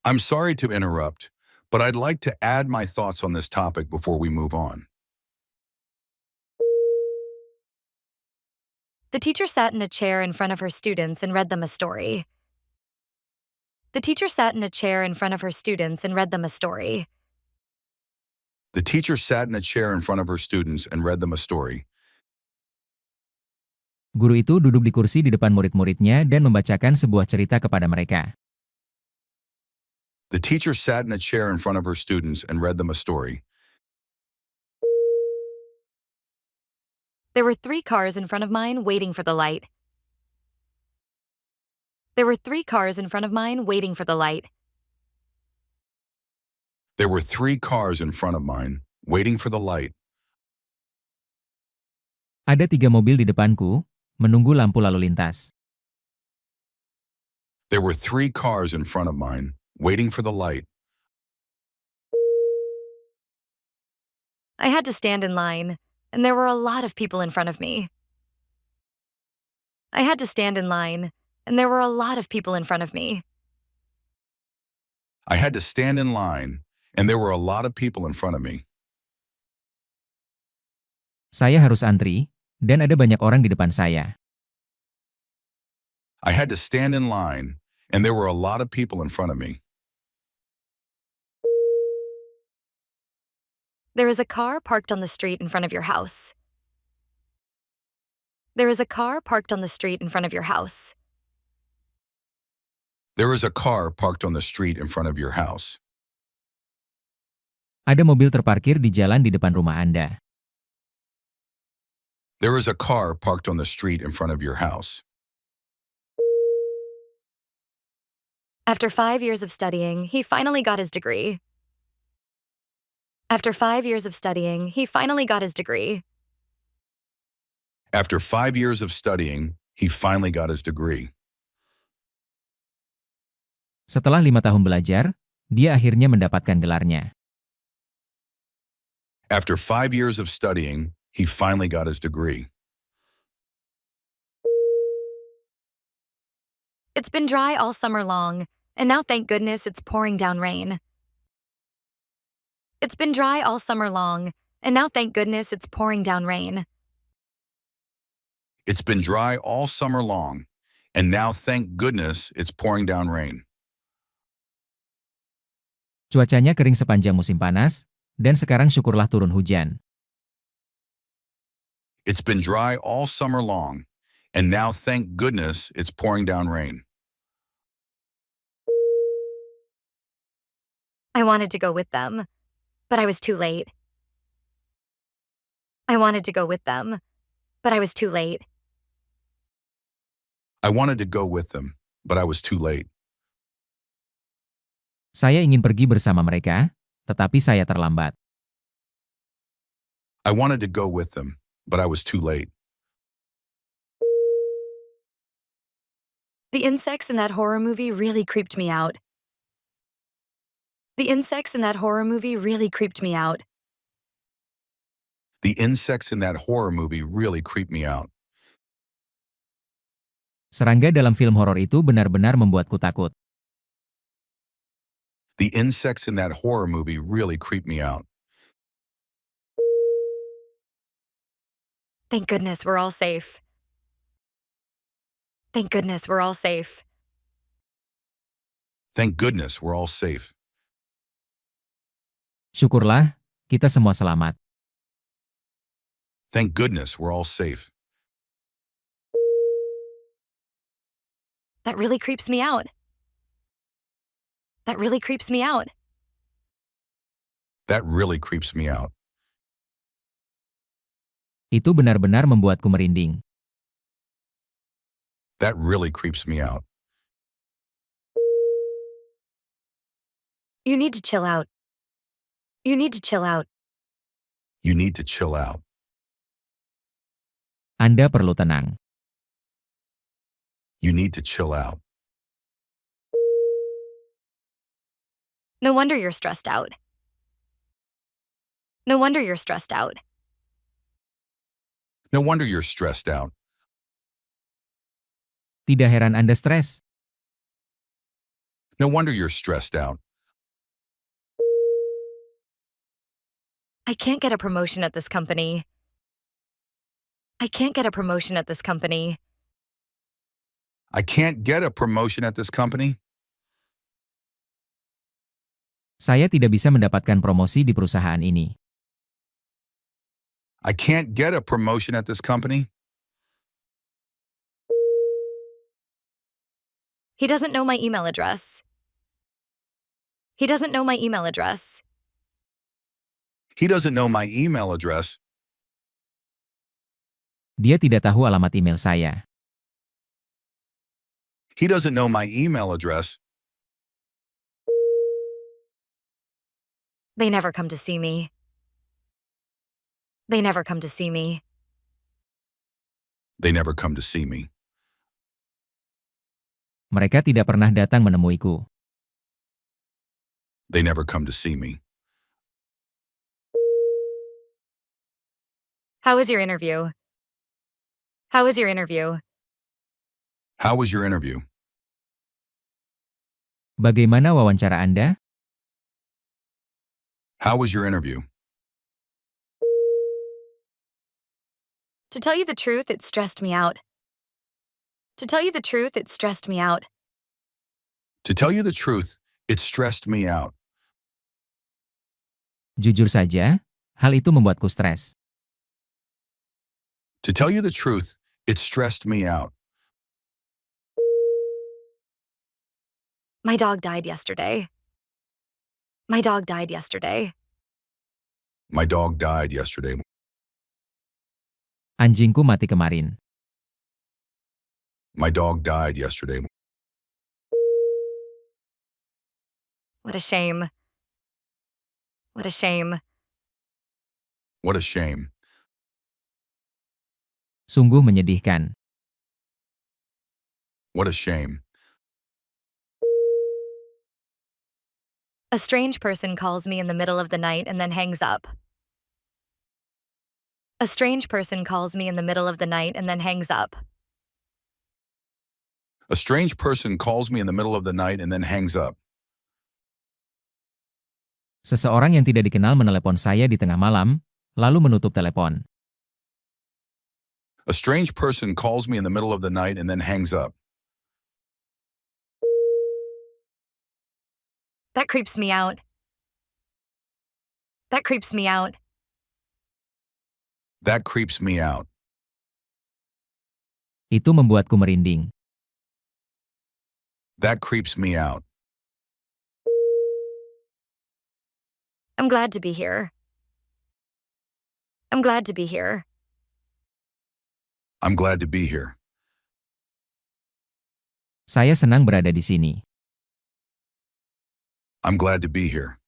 I'm sorry to interrupt, but I'd like to add my thoughts on this topic before we move on. The teacher sat in a chair in front of her students and read them a story. The teacher sat in a chair in front of her students and read them a story. The teacher sat in a chair in front of her students and read them a story. Guru itu duduk di kursi di depan murid-muridnya dan membacakan sebuah cerita kepada mereka. The teacher sat in a chair in front of her students and read them a story. There were 3 cars in front of mine waiting for the light. There were 3 cars in front of mine waiting for the light. There were 3 cars in front of mine, waiting for the light. Ada 3 mobil di depanku, menunggu lampu lalu lintas. There were 3 cars in front of mine, waiting for the light. I had to stand in line, and there were a lot of people in front of me. I had to stand in line, and there were a lot of people in front of me. I had to stand in line, and there were a lot of people in front of me. Saya harus antri, dan ada banyak orang di depan saya. I had to stand in line, and there were a lot of people in front of me. There is a car parked on the street in front of your house. There is a car parked on the street in front of your house. There is a car parked on the street in front of your house. Ada mobil terparkir di jalan di depan rumah Anda. There is a car parked on the street in front of your house. After 5 years of studying, he finally got his degree. After 5 years of studying, he finally got his degree. After 5 years of studying, he finally got his degree. Setelah 5 tahun belajar, dia akhirnya mendapatkan gelarnya. After 5 years of studying, he finally got his degree. It's been dry all summer long, and now thank goodness it's pouring down rain. It's been dry all summer long, and now thank goodness it's pouring down rain. It's been dry all summer long, and now thank goodness it's pouring down rain. Cuacanya kering sepanjang musim panas, dan sekarang syukurlah turun hujan. It's been dry all summer long, and now thank goodness it's pouring down rain. I wanted to go with them, but I was too late. I wanted to go with them, but I was too late. I wanted to go with them, but I was too late. Saya ingin pergi bersama mereka, tetapi saya terlambat. I wanted to go with them, but I was too late. The insects in that horror movie really creeped me out. The insects in that horror movie really creeped me out. The insects in that horror movie really creeped me out. Serangga dalam film horor itu benar-benar membuatku takut. The insects in that horror movie really creeped me out. Thank goodness we're all safe. Thank goodness we're all safe. Thank goodness we're all safe. Syukurlah, kita semua selamat. Thank goodness we're all safe. That really creeps me out. That really creeps me out. That really creeps me out. Itu benar-benar membuatku merinding. That really creeps me out. You need to chill out. You need to chill out. You need to chill out. Anda perlu tenang. You need to chill out. No wonder you're stressed out. No wonder you're stressed out. No wonder you're stressed out. Tidak heran Anda stres. No wonder you're stressed out. I can't get a promotion at this company. I can't get a promotion at this company. I can't get a promotion at this company. Saya tidak bisa mendapatkan promosi di perusahaan ini. I can't get a promotion at this company. He doesn't know my email address. He doesn't know my email address. He doesn't know my email address. Dia tidak tahu alamat email saya. He doesn't know my email address. They never come to see me. They never come to see me. They never come to see me. Mereka tidak pernah datang menemuiku. They never come to see me. How was your interview? How was your interview? How was your interview? Bagaimana wawancara Anda? How was your interview? To tell you the truth, it stressed me out. To tell you the truth, it stressed me out. To tell you the truth, it stressed me out. Jujur saja, hal itu membuatku stres. To tell you the truth, it stressed me out. My dog died yesterday. My dog died yesterday. My dog died yesterday. Anjingku mati kemarin. My dog died yesterday. What a shame. What a shame. What a shame. Sungguh menyedihkan. What a shame. A strange person calls me in the middle of the night and then hangs up. A strange person calls me in the middle of the night and then hangs up. A strange person calls me in the middle of the night and then hangs up. Seseorang yang tidak dikenal menelepon saya di tengah malam, lalu menutup telepon. A strange person calls me in the middle of the night and then hangs up. That creeps me out. That creeps me out. That creeps me out. Itu membuatku merinding. That creeps me out. I'm glad to be here. I'm glad to be here. I'm glad to be here. Saya senang berada di sini. I'm glad to be here.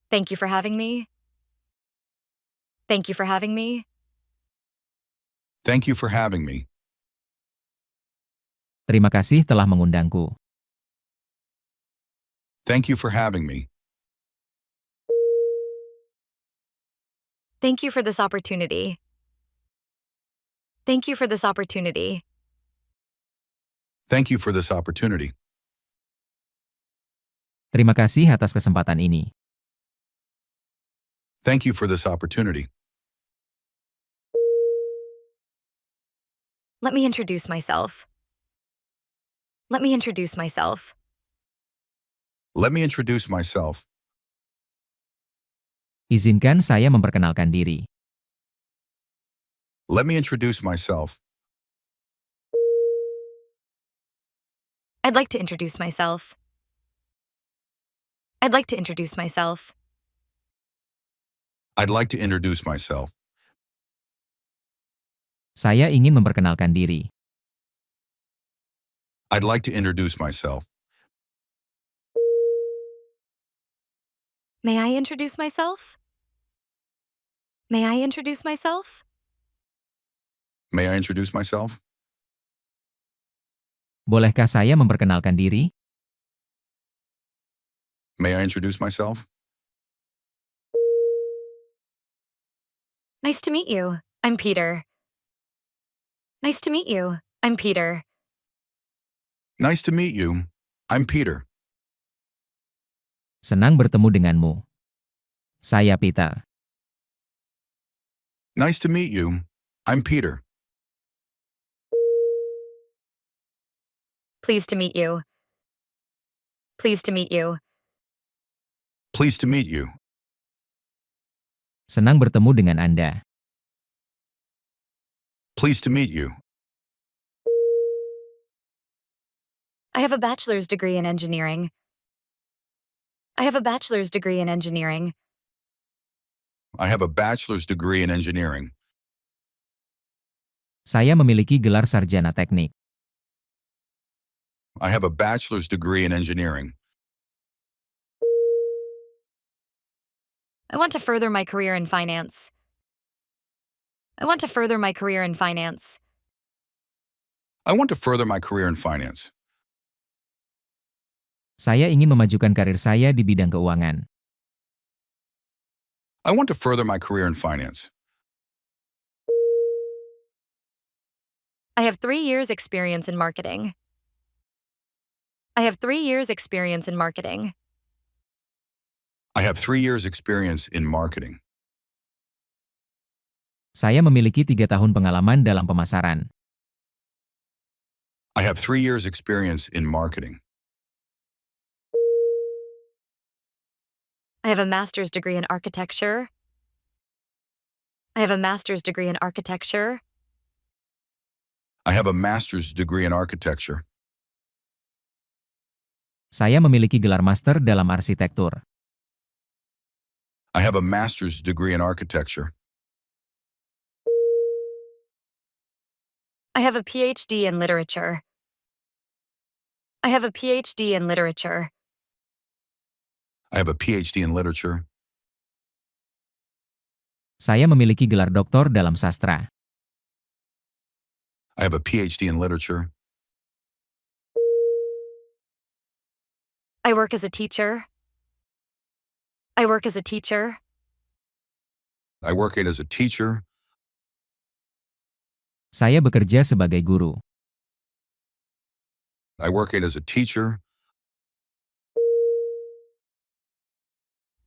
Thank you for having me. Thank you for having me. Thank you for having me. Terima kasih telah mengundangku. Thank you for having me. Thank you for this opportunity. Thank you for this opportunity. Thank you for this opportunity. Terima kasih atas kesempatan ini. Thank you for this opportunity. Let me introduce myself. Let me introduce myself. Let me introduce myself. Izinkan saya memperkenalkan diri. Let me introduce myself. I'd like to introduce myself. I'd like to introduce myself. I'd like to introduce myself. Saya ingin memperkenalkan diri. I'd like to introduce myself. May I introduce myself? May I introduce myself? May I introduce myself? Bolehkah saya memperkenalkan diri? May I introduce myself? Nice to meet you. I'm Peter. Nice to meet you. I'm Peter. Nice to meet you. I'm Peter. Senang bertemu denganmu. Saya Peter. Nice to meet you. I'm Peter. Pleased to meet you. Pleased to meet you. Pleased to meet you. Senang bertemu dengan Anda. Pleased to meet you. I have a bachelor's degree in engineering. I have a bachelor's degree in engineering. I have a bachelor's degree in engineering. Saya memiliki gelar sarjana teknik. I have a bachelor's degree in engineering. I want to further my career in finance. I want to further my career in finance. I want to further my career in finance. Saya ingin memajukan karir saya di bidang keuangan. I want to further my career in finance. I have 3 years experience in marketing. I have 3 years experience in marketing. I have 3 years experience in marketing. Saya memiliki 3 tahun pengalaman dalam pemasaran. I have 3 years experience in marketing. I have a master's degree in architecture. I have a master's degree in architecture. I have a master's degree in architecture. Saya memiliki gelar master dalam arsitektur. I have a master's degree in architecture. I have a PhD in literature. I have a PhD in literature. I have a PhD in literature. Saya memiliki gelar doktor dalam sastra. I have a PhD in literature. I work as a teacher. I work as a teacher. I work as a teacher. Saya bekerja sebagai guru. I work as a teacher.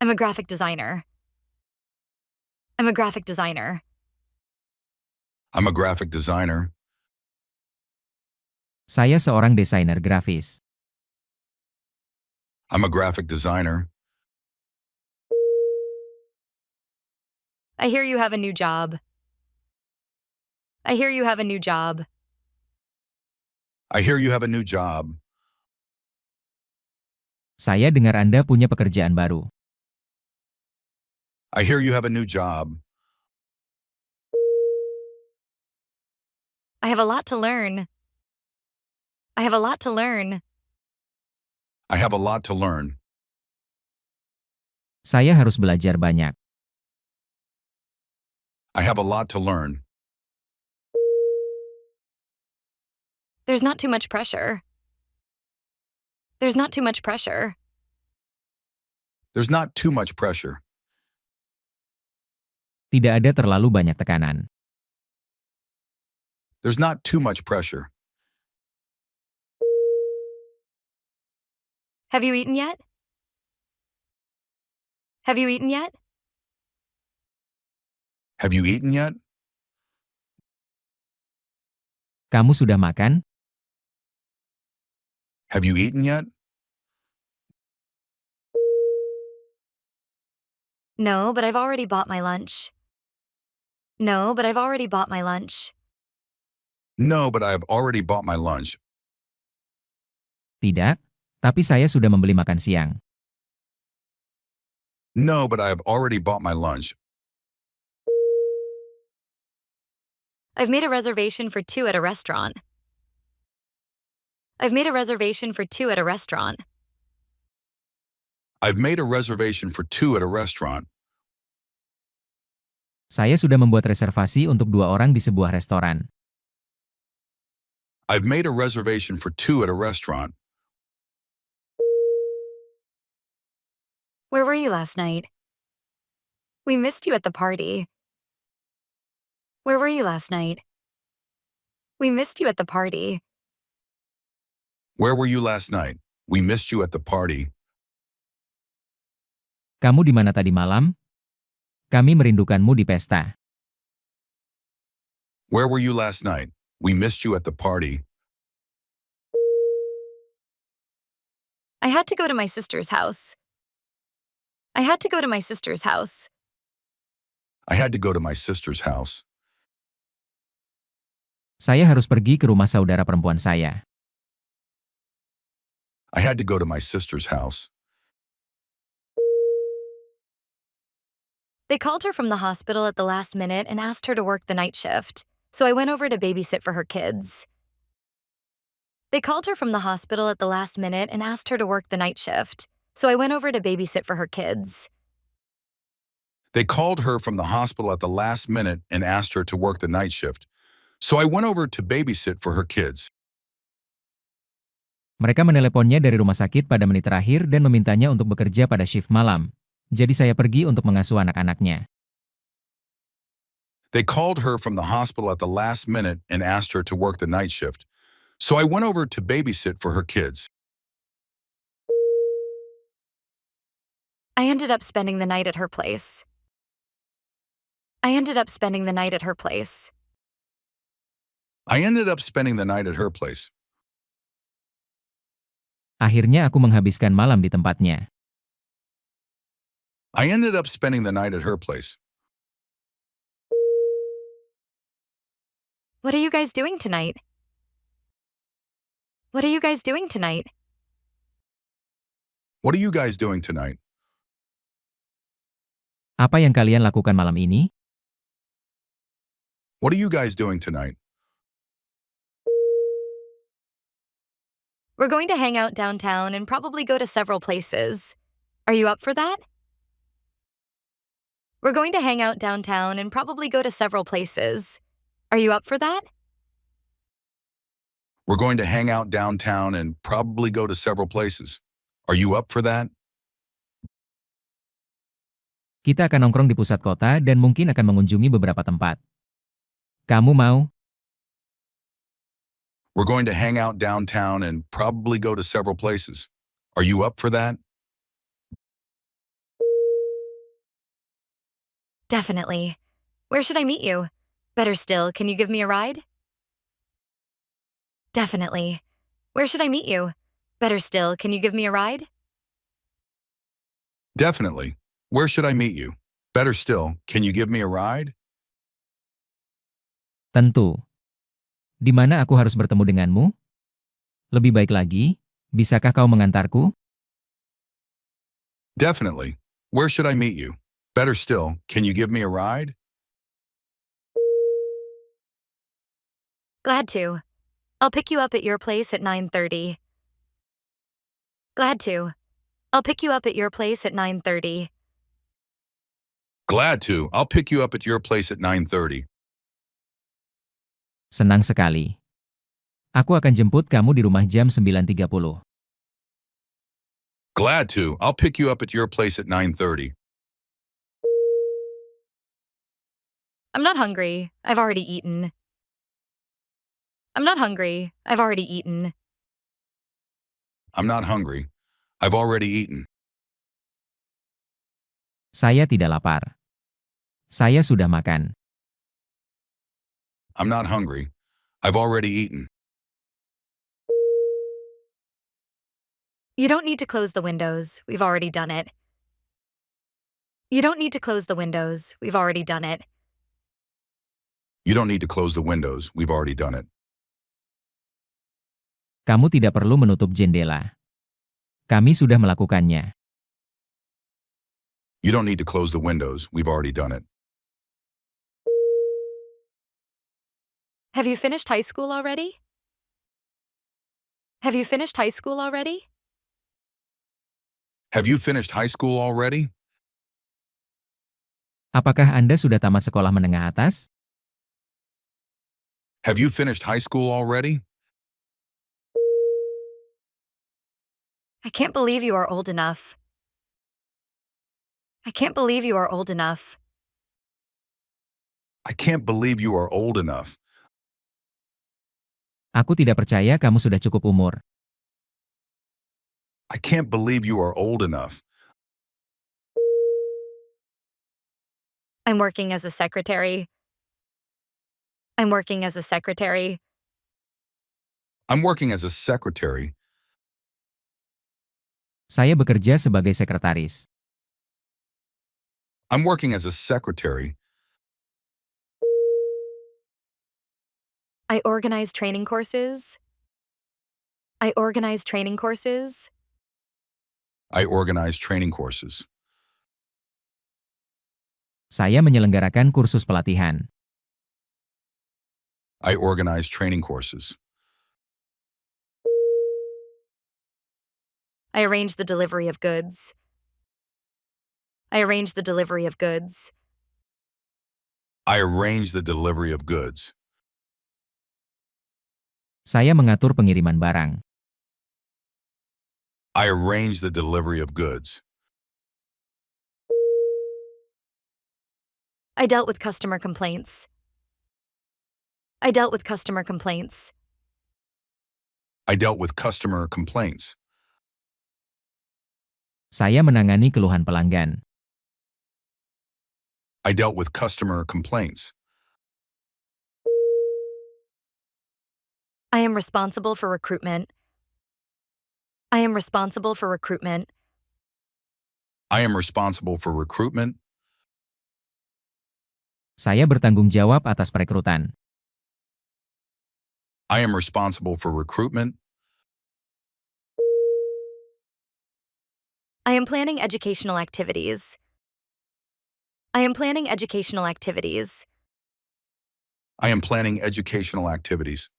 I'm a graphic designer. I'm a graphic designer. I'm a graphic designer. Saya seorang desainer grafis. I'm a graphic designer. I hear you have a new job. I hear you have a new job. I hear you have a new job. Saya dengar Anda punya pekerjaan baru. I hear you have a new job. I have a lot to learn. I have a lot to learn. I have a lot to learn. Saya harus belajar banyak. I have a lot to learn. There's not too much pressure. There's not too much pressure. There's not too much pressure. Tidak ada terlalu banyak tekanan. There's not too much pressure. Have you eaten yet? Have you eaten yet? Have you eaten yet? Kamu sudah makan? Have you eaten yet? No, but I've already bought my lunch. No, but I've already bought my lunch. No, but I have already bought my lunch. Tidak, tapi saya sudah membeli makan siang. No, but I have already bought my lunch. I've made a reservation for 2 at a restaurant. I've made a reservation for 2 at a restaurant. I've made a reservation for 2 at a restaurant. Saya sudah membuat reservasi untuk 2 orang di sebuah restoran. I've made a reservation for 2 at a restaurant. Where were you last night? We missed you at the party. Where were you last night? We missed you at the party. Where were you last night? We missed you at the party. Kamu di mana tadi malam? Kami merindukanmu di pesta. Where were you last night? We missed you at the party. I had to go to my sister's house. I had to go to my sister's house. I had to go to my sister's house. Saya harus pergi ke rumah saudara perempuan saya. I had to go to my sister's house. They called her from the hospital at the last minute and asked her to work the night shift, so I went over to babysit for her kids. They called her from the hospital at the last minute and asked her to work the night shift, so I went over to babysit for her kids. They called her from the hospital at the last minute and asked her to work the night shift. So I went over to babysit for her kids. Mereka meneleponnya dari rumah sakit pada menit terakhir dan memintanya untuk bekerja pada shift malam. Jadi saya pergi untuk mengasuh anak-anaknya. They called her from the hospital at the last minute and asked her to work the night shift. So I went over to babysit for her kids. I ended up spending the night at her place. I ended up spending the night at her place. I ended up spending the night at her place. Akhirnya aku menghabiskan malam di tempatnya. I ended up spending the night at her place. What are you guys doing tonight? What are you guys doing tonight? What are you guys doing tonight? Apa yang kalian lakukan malam ini? What are you guys doing tonight? We're going to hang out downtown and probably go to several places. Are you up for that? We're going to hang out downtown and probably go to several places. Are you up for that? We're going to hang out downtown and probably go to several places. Are you up for that? Kita akan nongkrong di pusat kota dan mungkin akan mengunjungi beberapa tempat. Kamu mau? We're going to hang out downtown and probably go to several places. Are you up for that? Definitely. Where should I meet you? Better still, can you give me a ride? Definitely. Where should I meet you? Better still, can you give me a ride? Definitely. Where should I meet you? Better still, can you give me a ride? Tentu. Di mana aku harus bertemu denganmu? Lebih baik lagi, bisakah kau mengantarku? Definitely. Where should I meet you? Better still, can you give me a ride? Glad to. I'll pick you up at your place at 9:30. Glad to. I'll pick you up at your place at 9:30. Glad to. I'll pick you up at your place at 9:30. Senang sekali. Aku akan jemput kamu di rumah jam 9.30. Glad to. I'll pick you up at your place at 9:30. I'm not hungry. I've already eaten. I'm not hungry. I've already eaten. I'm not hungry. I've already eaten. Saya tidak lapar. Saya sudah makan. I'm not hungry. I've already eaten. You don't need to close the windows. We've already done it. You don't need to close the windows. We've already done it. You don't need to close the windows. We've already done it. Kamu tidak perlu menutup jendela. Kami sudah melakukannya. You don't need to close the windows. We've already done it. Have you finished high school already? Have you finished high school already? Have you finished high school already? Apakah Anda sudah tamat sekolah menengah atas? Have you finished high school already? I can't believe you are old enough. I can't believe you are old enough. I can't believe you are old enough. Aku tidak percaya kamu sudah cukup umur. I can't believe you are old enough. I'm working as a secretary. I'm working as a secretary. I'm working as a secretary. Saya bekerja sebagai sekretaris. I'm working as a secretary. I organize training courses. I organize training courses. I organize training courses. Saya menyelenggarakan kursus pelatihan. I organize training courses. I arrange the delivery of goods. I arrange the delivery of goods. I arrange the delivery of goods. Saya mengatur pengiriman barang. I arrange the delivery of goods. I dealt with customer complaints. I dealt with customer complaints. I dealt with customer complaints. Saya menangani keluhan pelanggan. I dealt with customer complaints. I am responsible for recruitment. I am responsible for recruitment. I am responsible for recruitment. Saya bertanggung jawab atas perekrutan. I am responsible for recruitment. I am planning educational activities. I am planning educational activities. I am planning educational activities.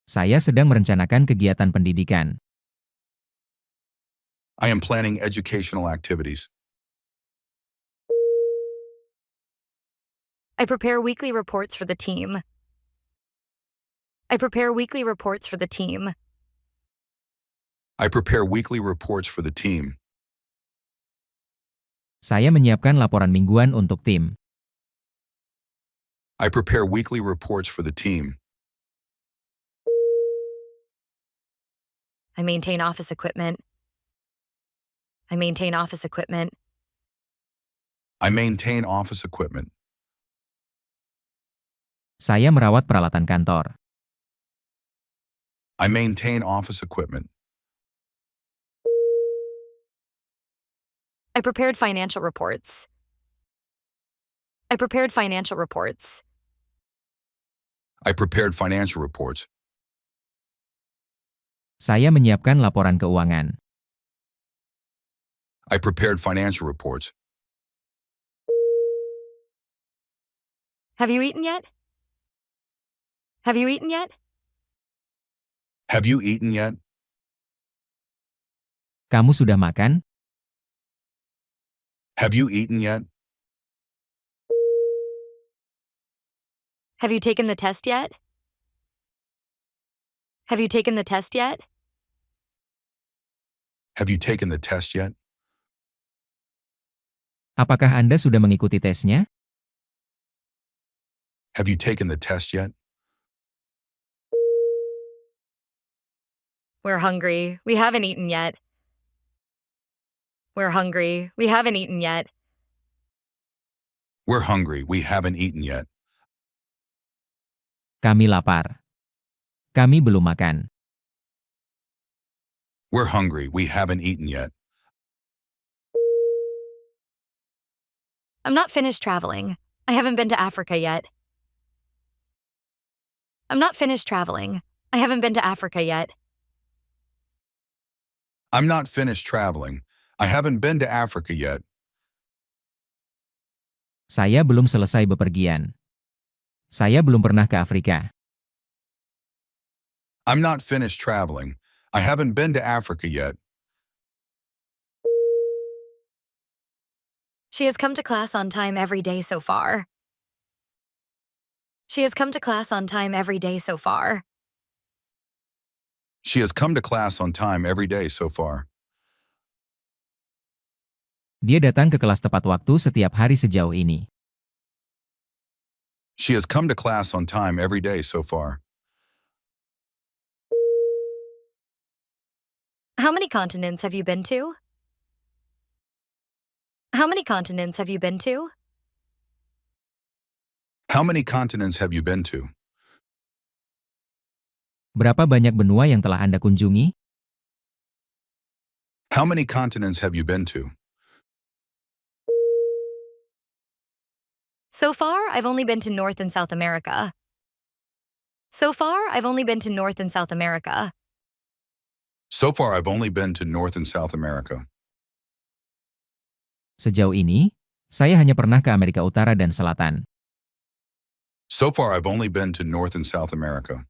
Saya sedang merencanakan kegiatan pendidikan. I am planning educational activities. I prepare weekly reports for the team. I prepare weekly reports for the team. I prepare weekly reports for the team. Saya menyiapkan laporan mingguan untuk tim. I prepare weekly reports for the team. I maintain office equipment. I maintain office equipment. I maintain office equipment. Saya merawat peralatan kantor. I maintain office equipment. I prepared financial reports. I prepared financial reports. I prepared financial reports. Saya menyiapkan laporan keuangan. I prepared financial reports. Have you eaten yet? Have you eaten yet? Have you eaten yet? Kamu sudah makan? Have you eaten yet? Have you taken the test yet? Have you taken the test yet? Have you taken the test yet? Apakah Anda sudah mengikuti tesnya? Have you taken the test yet? We're hungry. We haven't eaten yet. We're hungry. We haven't eaten yet. We're hungry. We haven't eaten yet. Kami lapar. Kami belum makan. We're hungry. We haven't eaten yet. I'm not finished traveling. I haven't been to Africa yet. I'm not finished traveling. I haven't been to Africa yet. I'm not finished traveling. I haven't been to Africa yet. Saya belum selesai bepergian. Saya belum pernah ke Afrika. I'm not finished traveling. I haven't been to Africa yet. She has come to class on time every day so far. She has come to class on time every day so far. She has come to class on time every day so far. Dia datang ke kelas tepat waktu setiap hari sejauh ini. She has come to class on time every day so far. How many continents have you been to? How many continents have you been to? How many continents have you been to? Berapa banyak benua yang telah Anda kunjungi? How many continents have you been to? So far, I've only been to North and South America. So far, I've only been to North and South America. So far, I've only been to North and South America. Sejauh ini, saya hanya pernah ke Amerika Utara dan Selatan. So far, I've only been to North and South America.